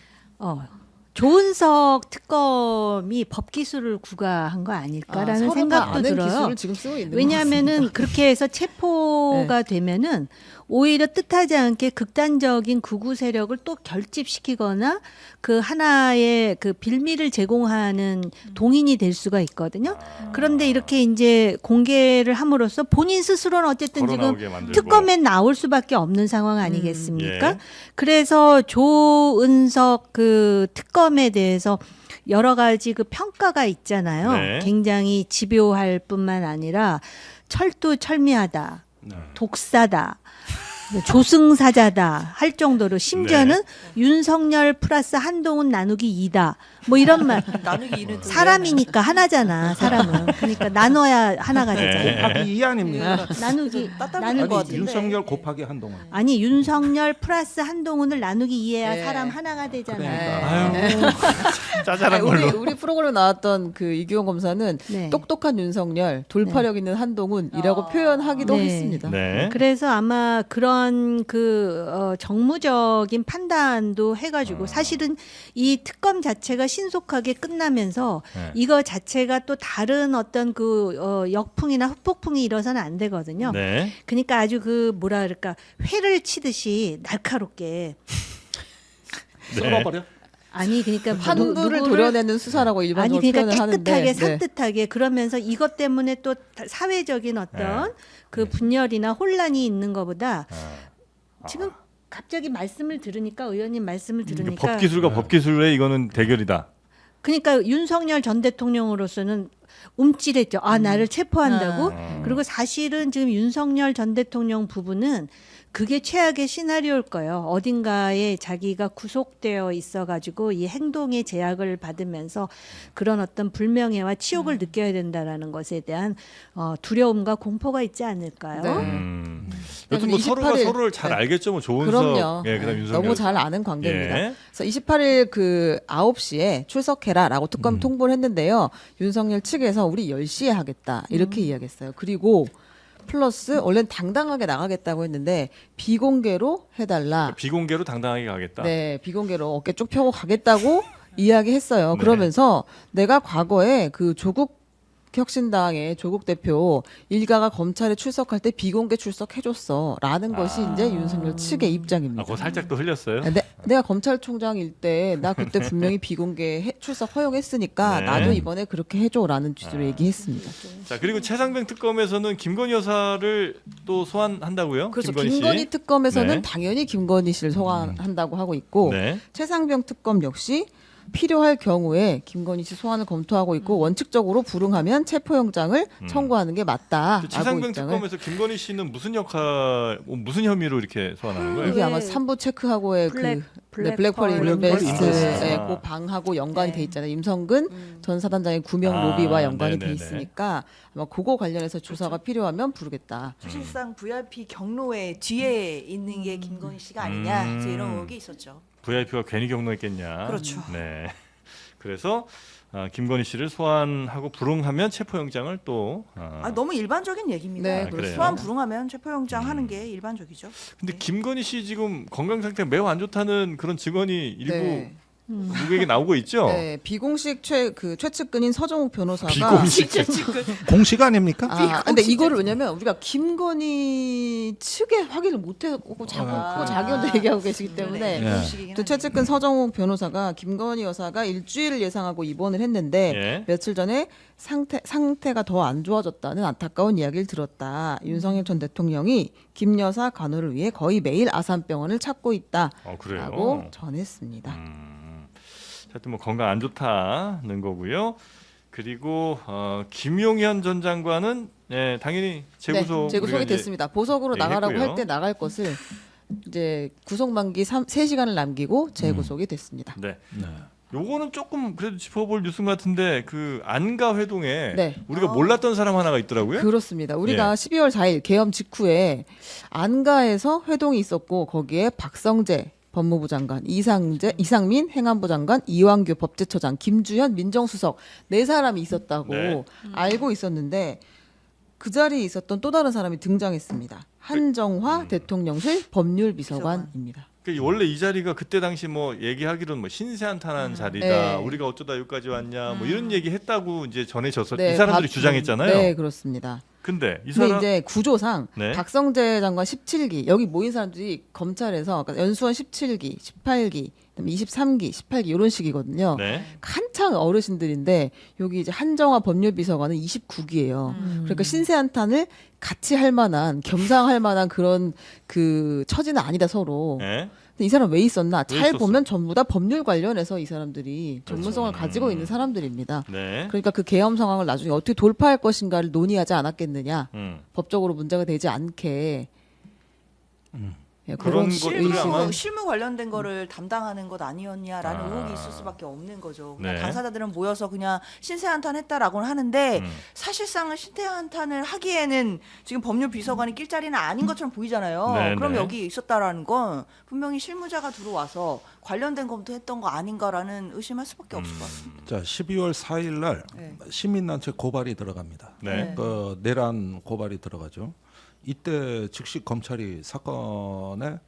조은석 특검이 법기술을 구가한 거 아닐까라는 서로 다 생각도 아는 들어요. 기술을 지금 쓰고 있는 것 왜냐하면은 같습니다. 그렇게 해서 체포가 되면은 오히려 뜻하지 않게 극단적인 극우 세력을 또 결집시키거나 그 하나의 그 빌미를 제공하는 동인이 될 수가 있거든요. 그런데 이렇게 이제 공개를 함으로써 본인 스스로는 어쨌든 지금 걸어나오게 만들고. 특검에 나올 수밖에 없는 상황 아니겠습니까? 예. 그래서 조은석 그 특검에 대해서 여러 가지 그 평가가 있잖아요. 네. 굉장히 집요할 뿐만 아니라 철두철미하다, 네. 독사다, 조승사자다 할 정도로 심지어는 네. 윤석열 플러스 한동훈 나누기 2다. 뭐 이런 말. 나누기 이는 사람이니까 하나잖아, 사람은. 그러니까 나눠야 하나가 네. 되잖아. 곱하기 2 아닙니까? 나누기, 따뜻한 것 아니 같은데. 윤석열 곱하기 한동훈. 아니 윤석열 플러스 한동훈을 나누기 2해야 네. 사람 하나가 되잖아. 그러니까. 아유. 짜잘한 걸로. 우리 프로그램 나왔던 그 이규영 검사는 네. 똑똑한 윤석열, 돌파력 있는 한동훈이라고 표현하기도 네. 했습니다. 네. 그래서 아마 그런 정무적인 판단도 해가지고 사실은 이 특검 자체가 신속하게 끝나면서 네. 이거 자체가 또 다른 어떤 역풍이나 후폭풍이 일어서는 안 되거든요. 네. 그러니까 아주 뭐라 그럴까 회를 치듯이 날카롭게 썰어버려. 아니 그러니까 환부를 누구를- 도려내는 수사라고 아니 일반적으로 그러니까 표현을 하는데 깨끗하게 네. 산뜻하게 그러면서 이것 때문에 또 사회적인 어떤 그 분열이나 혼란이 있는 것보다 지금 갑자기 말씀을 들으니까 의원님 말씀을 들으니까 법기술과 법기술의 이거는 대결이다. 그러니까 윤석열 전 대통령으로서는 움찔했죠. 아 나를 체포한다고? 그리고 사실은 지금 윤석열 전 대통령 부부는 그게 최악의 시나리오일 거예요. 어딘가에 자기가 구속되어 있어가지고 이 행동의 제약을 받으면서 그런 어떤 불명예와 치욕을 느껴야 된다라는 것에 대한 두려움과 공포가 있지 않을까요? 네. 여튼 뭐 28일 서로가 서로를 잘 네. 알겠죠. 뭐 조은석, 그럼요. 예, 그다음 네. 윤석열. 너무 잘 아는 관계입니다. 예. 그래서 28일 그 9시에 출석해라라고 특검 통보를 했는데요. 윤석열 측에서 우리 10시에 하겠다 이렇게 이야기했어요. 그리고 플러스 원래는 당당하게 나가겠다고 했는데 비공개로 해달라. 비공개로 당당하게 가겠다. 네, 비공개로 어깨 쭉 펴고 가겠다고 이야기했어요. 네. 그러면서 내가 과거에 그 조국 혁신당의 조국 대표 일가가 검찰에 출석할 때 비공개 출석해줬어라는 것이 이제 윤석열 측의 입장입니다. 그거 살짝 또 흘렸어요. 내가 검찰총장일 때 나 그때 분명히 비공개 출석 허용했으니까 네. 나도 이번에 그렇게 해줘라는 취지로 얘기했습니다. 자, 그리고 최상병 특검에서는 김건희 여사를 또 소환한다고요? 그래서 김건희 씨. 김건희 특검에서는 네. 당연히 김건희 씨를 소환한다고 하고 있고 네. 최상병 특검 역시 필요할 경우에 김건희 씨 소환을 검토하고 있고 원칙적으로 불응하면 체포영장을 청구하는 게 맞다라고 최상병 입장을. 특검에서 김건희 씨는 무슨 무슨 혐의로 이렇게 소환하는 거예요? 이게 아마 왜 3부 체크하고의 블랙펄 펄 인베스트 인베스트. 그 방하고 연관이 네. 돼 있잖아요. 임성근 전 사단장의 구명 로비와 연관이 돼 네네네. 있으니까 아마 그거 관련해서 조사가 필요하면 부르겠다. 사실상 VIP 경로의 뒤에 있는 게 김건희 씨가 아니냐 이제 이런 의혹이 있었죠. VIP가 괜히 경로했겠냐? 그렇죠. 네. 그래서 김건희 씨를 소환하고 불응하면 체포영장을 또. 너무 일반적인 얘기입니다. 네, 그래요? 그렇습니다. 소환 불응하면 체포영장 하는 게 일반적이죠. 근데 김건희 씨 지금 건강 상태가 매우 안 좋다는 그런 증언이 일부 네. 무게가 나오고 있죠. 네, 비공식 최측근인 서정욱 변호사가 비공식 공식 아닙니까? 근데 이거를 왜냐면 우리가 김건희 측에 확인을 못하고 자기 혼자 얘기하고 계시기 때문에 예. 또 최측근 서정욱 변호사가 김건희 여사가 일주일을 예상하고 입원을 했는데 예. 며칠 전에 상태가 더 안 좋아졌다는 안타까운 이야기를 들었다. 윤석열 전 대통령이 김 여사 간호를 위해 거의 매일 아산병원을 찾고 있다라고 그래요. 전했습니다. 하여튼 뭐 건강 안 좋다는 거고요. 그리고 김용현 전 장관은 당연히 재구속 네, 재구속이 우리가 이제 됐습니다. 보석으로 나가라고 얘기했고요. 할 때 나갈 것을 이제 구속 만기 3시간을 남기고 재구속이 됐습니다. 네. 네. 요거는 조금 그래도 짚어볼 뉴스 같은데 그 안가 회동에 네. 우리가 몰랐던 사람 하나가 있더라고요. 그렇습니다. 우리가 예. 12월 4일 개엄 직후에 안가에서 회동이 있었고 거기에 박성재 법무부 장관, 이상민 행안부 장관, 이완규 법제처장, 김주현 민정수석 네 사람이 있었다고 네. 알고 있었는데 그 자리에 있었던 또 다른 사람이 등장했습니다. 한정화 대통령실 법률비서관입니다. 그러니까 원래 이 자리가 그때 당시 뭐 얘기하기로는 뭐 신세한탄한 자리다. 네. 우리가 어쩌다 여기까지 왔냐. 뭐 이런 얘기 했다고 이제 전해져서 네, 이 사람들이 주장했잖아요. 네, 그렇습니다. 근데 이 근데 사람 이제 구조상 네. 박성재 장관 17기 여기 모인 사람들이 검찰에서 그러니까 연수원 17기, 18기, 그다음에 23기, 18기 이런 식이거든요. 네. 한창 어르신들인데 여기 이제 한정화 법률비서관은 29기예요. 그러니까 신세한탄을 같이 할 만한 겸상할 만한 그런 그 처지는 아니다 서로. 네. 근데 이 사람 왜 있었나? 왜 잘 있었어? 보면 전부 다 법률 관련해서 이 사람들이 그렇죠. 전문성을 가지고 있는 사람들입니다. 네. 그러니까 그 계엄 상황을 나중에 어떻게 돌파할 것인가를 논의하지 않았겠느냐. 법적으로 문제가 되지 않게. 예, 그런 그런 것들을 의식. 아마- 실무 관련된 거를 담당하는 것 아니었냐라는 아. 의혹이 있을 수밖에 없는 거죠. 그냥 네. 당사자들은 모여서 그냥 신세한탄했다라고는 하는데 음. 사실상은 신세한탄을 하기에는 지금 법률비서관이 낄 자리는 아닌 것처럼 보이잖아요. 네, 그럼 네. 여기 있었다라는 건 분명히 실무자가 들어와서 관련된 검토했던 거 아닌가라는 의심할 수밖에 없을 것 같습니다. 자, 12월 4일 날 네. 시민단체 고발이 들어갑니다. 네. 그 내란 고발이 들어가죠. 이때 즉시 검찰이 사건에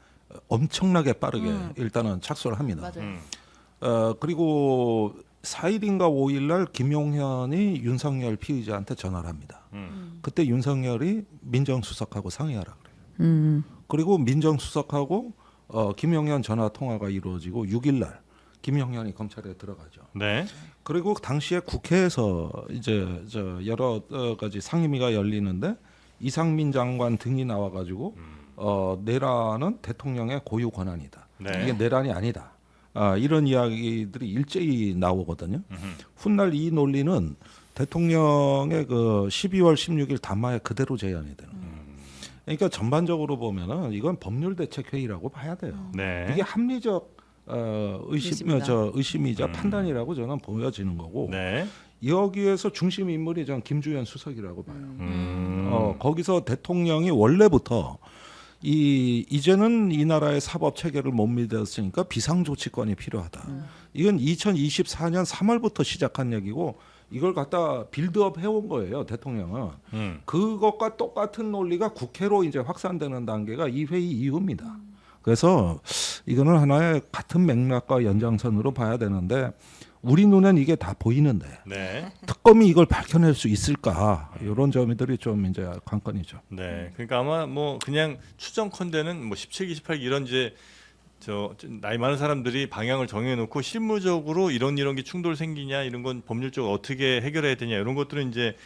엄청나게 빠르게 일단은 착수를 합니다. 맞아요. 그리고 4일인가 5일 날 김용현이 윤석열 피의자한테 전화를 합니다. 그때 윤석열이 민정수석하고 상의하라 그래요. 그리고 민정수석하고 김용현 전화 통화가 이루어지고 6일 날 김용현이 검찰에 들어가죠. 네. 그리고 당시에 국회에서 이제 여러 가지 상임위가 열리는데 이상민 장관 등이 나와가지고 내란은 대통령의 고유 권한이다. 네. 이게 내란이 아니다. 이런 이야기들이 일제히 나오거든요. 훗날 이 논리는 대통령의 그 12월 16일 담화에 그대로 재현이 되는 거예요. 그러니까 전반적으로 보면은 이건 법률대책회의라고 봐야 돼요. 네. 이게 합리적 의심이다. 의심이자 판단이라고 저는 보여지는 거고 네. 여기에서 중심 인물이 저는 김주현 수석이라고 봐요. 거기서 대통령이 원래부터 이제는 이 나라의 사법 체계를 못 믿었으니까 비상조치권이 필요하다. 이건 2024년 3월부터 시작한 얘기고 이걸 갖다 빌드업 해온 거예요, 대통령은. 그것과 똑같은 논리가 국회로 이제 확산되는 단계가 이 회의 이후입니다. 그래서 이거는 하나의 같은 맥락과 연장선으로 봐야 되는데 우리 눈엔 이게 다 보이는데 네. 특검이 이걸 밝혀낼 수 있을까 이런 점들이 좀 이제 관건이죠. 네. 그러니까 아마 뭐 그냥 추정컨대는 뭐 17기, 18기 이런 이제 나이 많은 사람들이 방향을 정해놓고 실무적으로 이런 게 충돌 생기냐 이런 건 법률적으로 어떻게 해결해야 되냐 이런 것들은 이제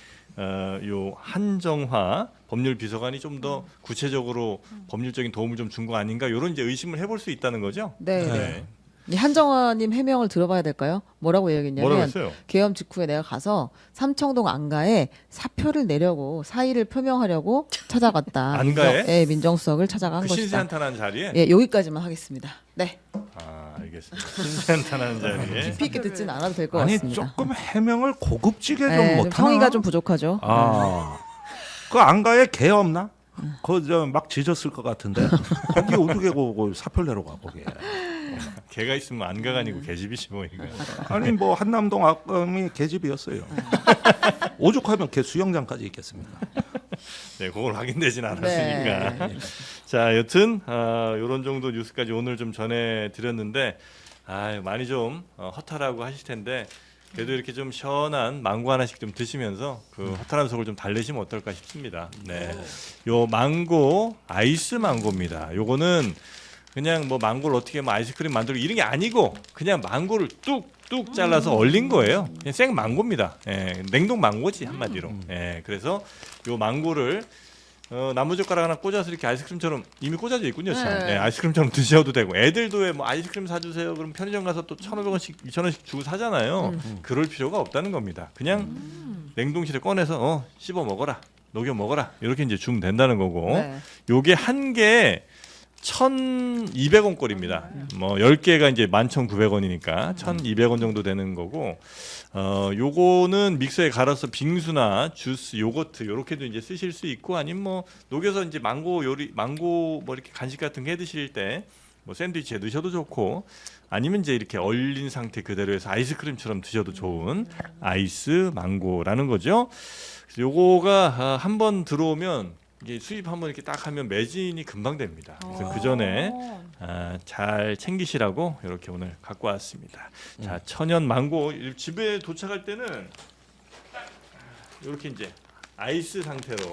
요 한정화 법률 비서관이 좀 더 구체적으로 법률적인 도움을 좀 준 거 아닌가 이런 이제 의심을 해볼 수 있다는 거죠. 네. 이 한정화님 해명을 들어봐야 될까요? 뭐라고 뭐라고 얘기했냐면 했어요? 계엄 직후에 내가 가서 삼청동 안가에 사표를 내려고 사의를 표명하려고 찾아갔다. 안가에? 예, 민정수석을 찾아간 그 것이다. 신세한탄한 자리에. 예, 여기까지만 하겠습니다. 네, 알겠습니다. 신세한탄한 자리에. 깊이 있게 듣지는 않아도 될 것 아니 같습니다. 조금 해명을 고급지게 좀 예, 좀 못하나? 성의가 좀 부족하죠. 그 안가에 개 없나? 그저 막 짖었을 것 같은데 거기 어떻게 그 사표를 내러 가 거기에. 개가 있으면 안가가 아니고 개집이지 뭐 이거. 아니 뭐 한남동 앞감이 개집이었어요. 오죽하면 개 수영장까지 있겠습니까? 네, 그걸 확인되진 않았으니까. 네. 자, 여튼 이런 정도 뉴스까지 오늘 좀 전해드렸는데 아 많이 좀 허탈하고 하실 텐데 그래도 이렇게 좀 시원한 망고 하나씩 좀 드시면서 그 허탈한 속을 좀 달래시면 어떨까 싶습니다. 네, 요 망고 아이스 망고입니다. 요거는 그냥 뭐 망고를 어떻게 뭐 아이스크림 만들고 이런 게 아니고 그냥 망고를 뚝뚝 잘라서 얼린 거예요. 그냥 생 망고입니다. 예, 냉동 망고지 한마디로. 예, 그래서 요 망고를 나무젓가락 하나 꽂아서 이렇게 아이스크림처럼 이미 꽂아져 있군요. 참. 네. 예, 아이스크림처럼 드셔도 되고 애들도 왜 뭐 아이스크림 사주세요. 그럼 편의점 가서 또 1,500원씩 2,000원씩 주고 사잖아요. 그럴 필요가 없다는 겁니다. 그냥 냉동실에 꺼내서 씹어 먹어라, 녹여 먹어라 이렇게 이제 주면 된다는 거고. 네. 요게 한 개에 1,200원 꼴입니다. 뭐 10개가 이제 11,900원이니까 1,200원 정도 되는 거고 요거는 믹서에 갈아서 빙수나 주스, 요거트 요렇게도 이제 쓰실 수 있고 아니면 뭐 녹여서 이제 망고 뭐 이렇게 간식 같은 거 해 드실 때 뭐 샌드위치에 넣으셔도 좋고 아니면 이제 이렇게 얼린 상태 그대로 해서 아이스크림처럼 드셔도 좋은 아이스 망고라는 거죠. 그래서 요거가 한번 들어오면 이게 수입 한번 이렇게 딱 하면 매진이 금방 됩니다. 그래서 그 전에 잘 챙기시라고 이렇게 오늘 갖고 왔습니다. 자, 천연 망고 집에 도착할 때는 이렇게 이제 아이스 상태로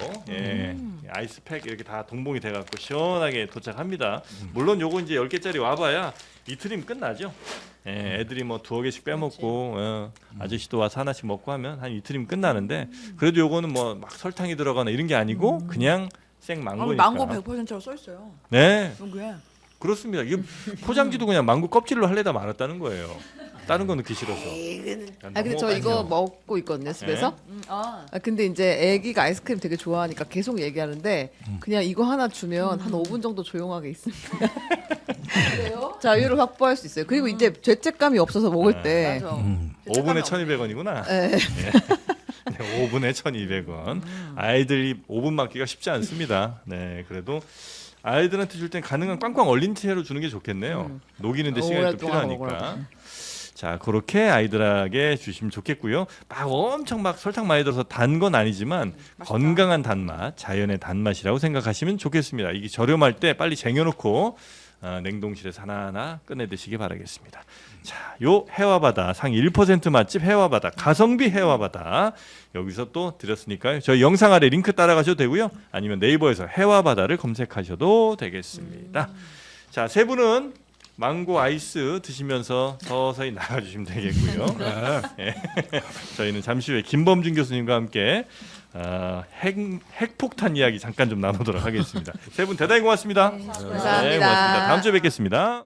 아이스팩 이렇게 다 동봉이 돼갖고 시원하게 도착합니다. 물론 요거 이제 10개짜리 와봐야 이틀이면 끝나죠. 애들이 뭐 2개씩 빼먹고 아저씨도 와서 하나씩 먹고 하면 한 이틀이면 끝나는데 그래도 요거는 뭐 막 설탕이 들어가나 이런 게 아니고 그냥 생 망고니까. 망고 100%라고 써 있어요. 네, 여기에. 그렇습니다. 이게 포장지도 그냥 망고 껍질로 할래다 말았다는 거예요. 다른 거 넣기 싫어서. 아 근데 저 이거 먹고 있거든요 집에서. 아 근데 이제 애기가 아이스크림 되게 좋아하니까 계속 얘기하는데 그냥 이거 하나 주면 한 5분 정도 조용하게 있습니다. 자유를 확보할 수 있어요. 그리고 이제 죄책감이 없어서 먹을 때. 맞아. 5분에 1,200원이구나. 네. 네, 5분에 1,200원. 아이들이 5분 맞기가 쉽지 않습니다. 네, 그래도 아이들한테 줄 땐 가능한 꽝꽝 얼린 채로 주는 게 좋겠네요. 녹이는데 시간이 또 오랫동안 필요하니까. 먹으라고. 자, 그렇게 아이들에게 주시면 좋겠고요. 막 엄청 막 설탕 많이 들어서 단 건 아니지만 건강한 단맛, 자연의 단맛이라고 생각하시면 좋겠습니다. 이게 저렴할 때 빨리 쟁여놓고 냉동실에서 하나하나 꺼내 드시기 바라겠습니다. 자, 요 해와바다 상위 1% 맛집 해와바다 가성비 해와바다 여기서 또 드렸으니까요. 저희 영상 아래 링크 따라가셔도 되고요. 아니면 네이버에서 해와바다를 검색하셔도 되겠습니다. 자, 세 분은 망고 아이스 드시면서 서서히 나가주시면 되겠고요. 예. 저희는 잠시 후에 김범준 교수님과 함께 핵폭탄 이야기 잠깐 좀 나누도록 하겠습니다. 세 분 대단히 고맙습니다. 감사합니다. 네, 고맙습니다. 다음 주에 뵙겠습니다.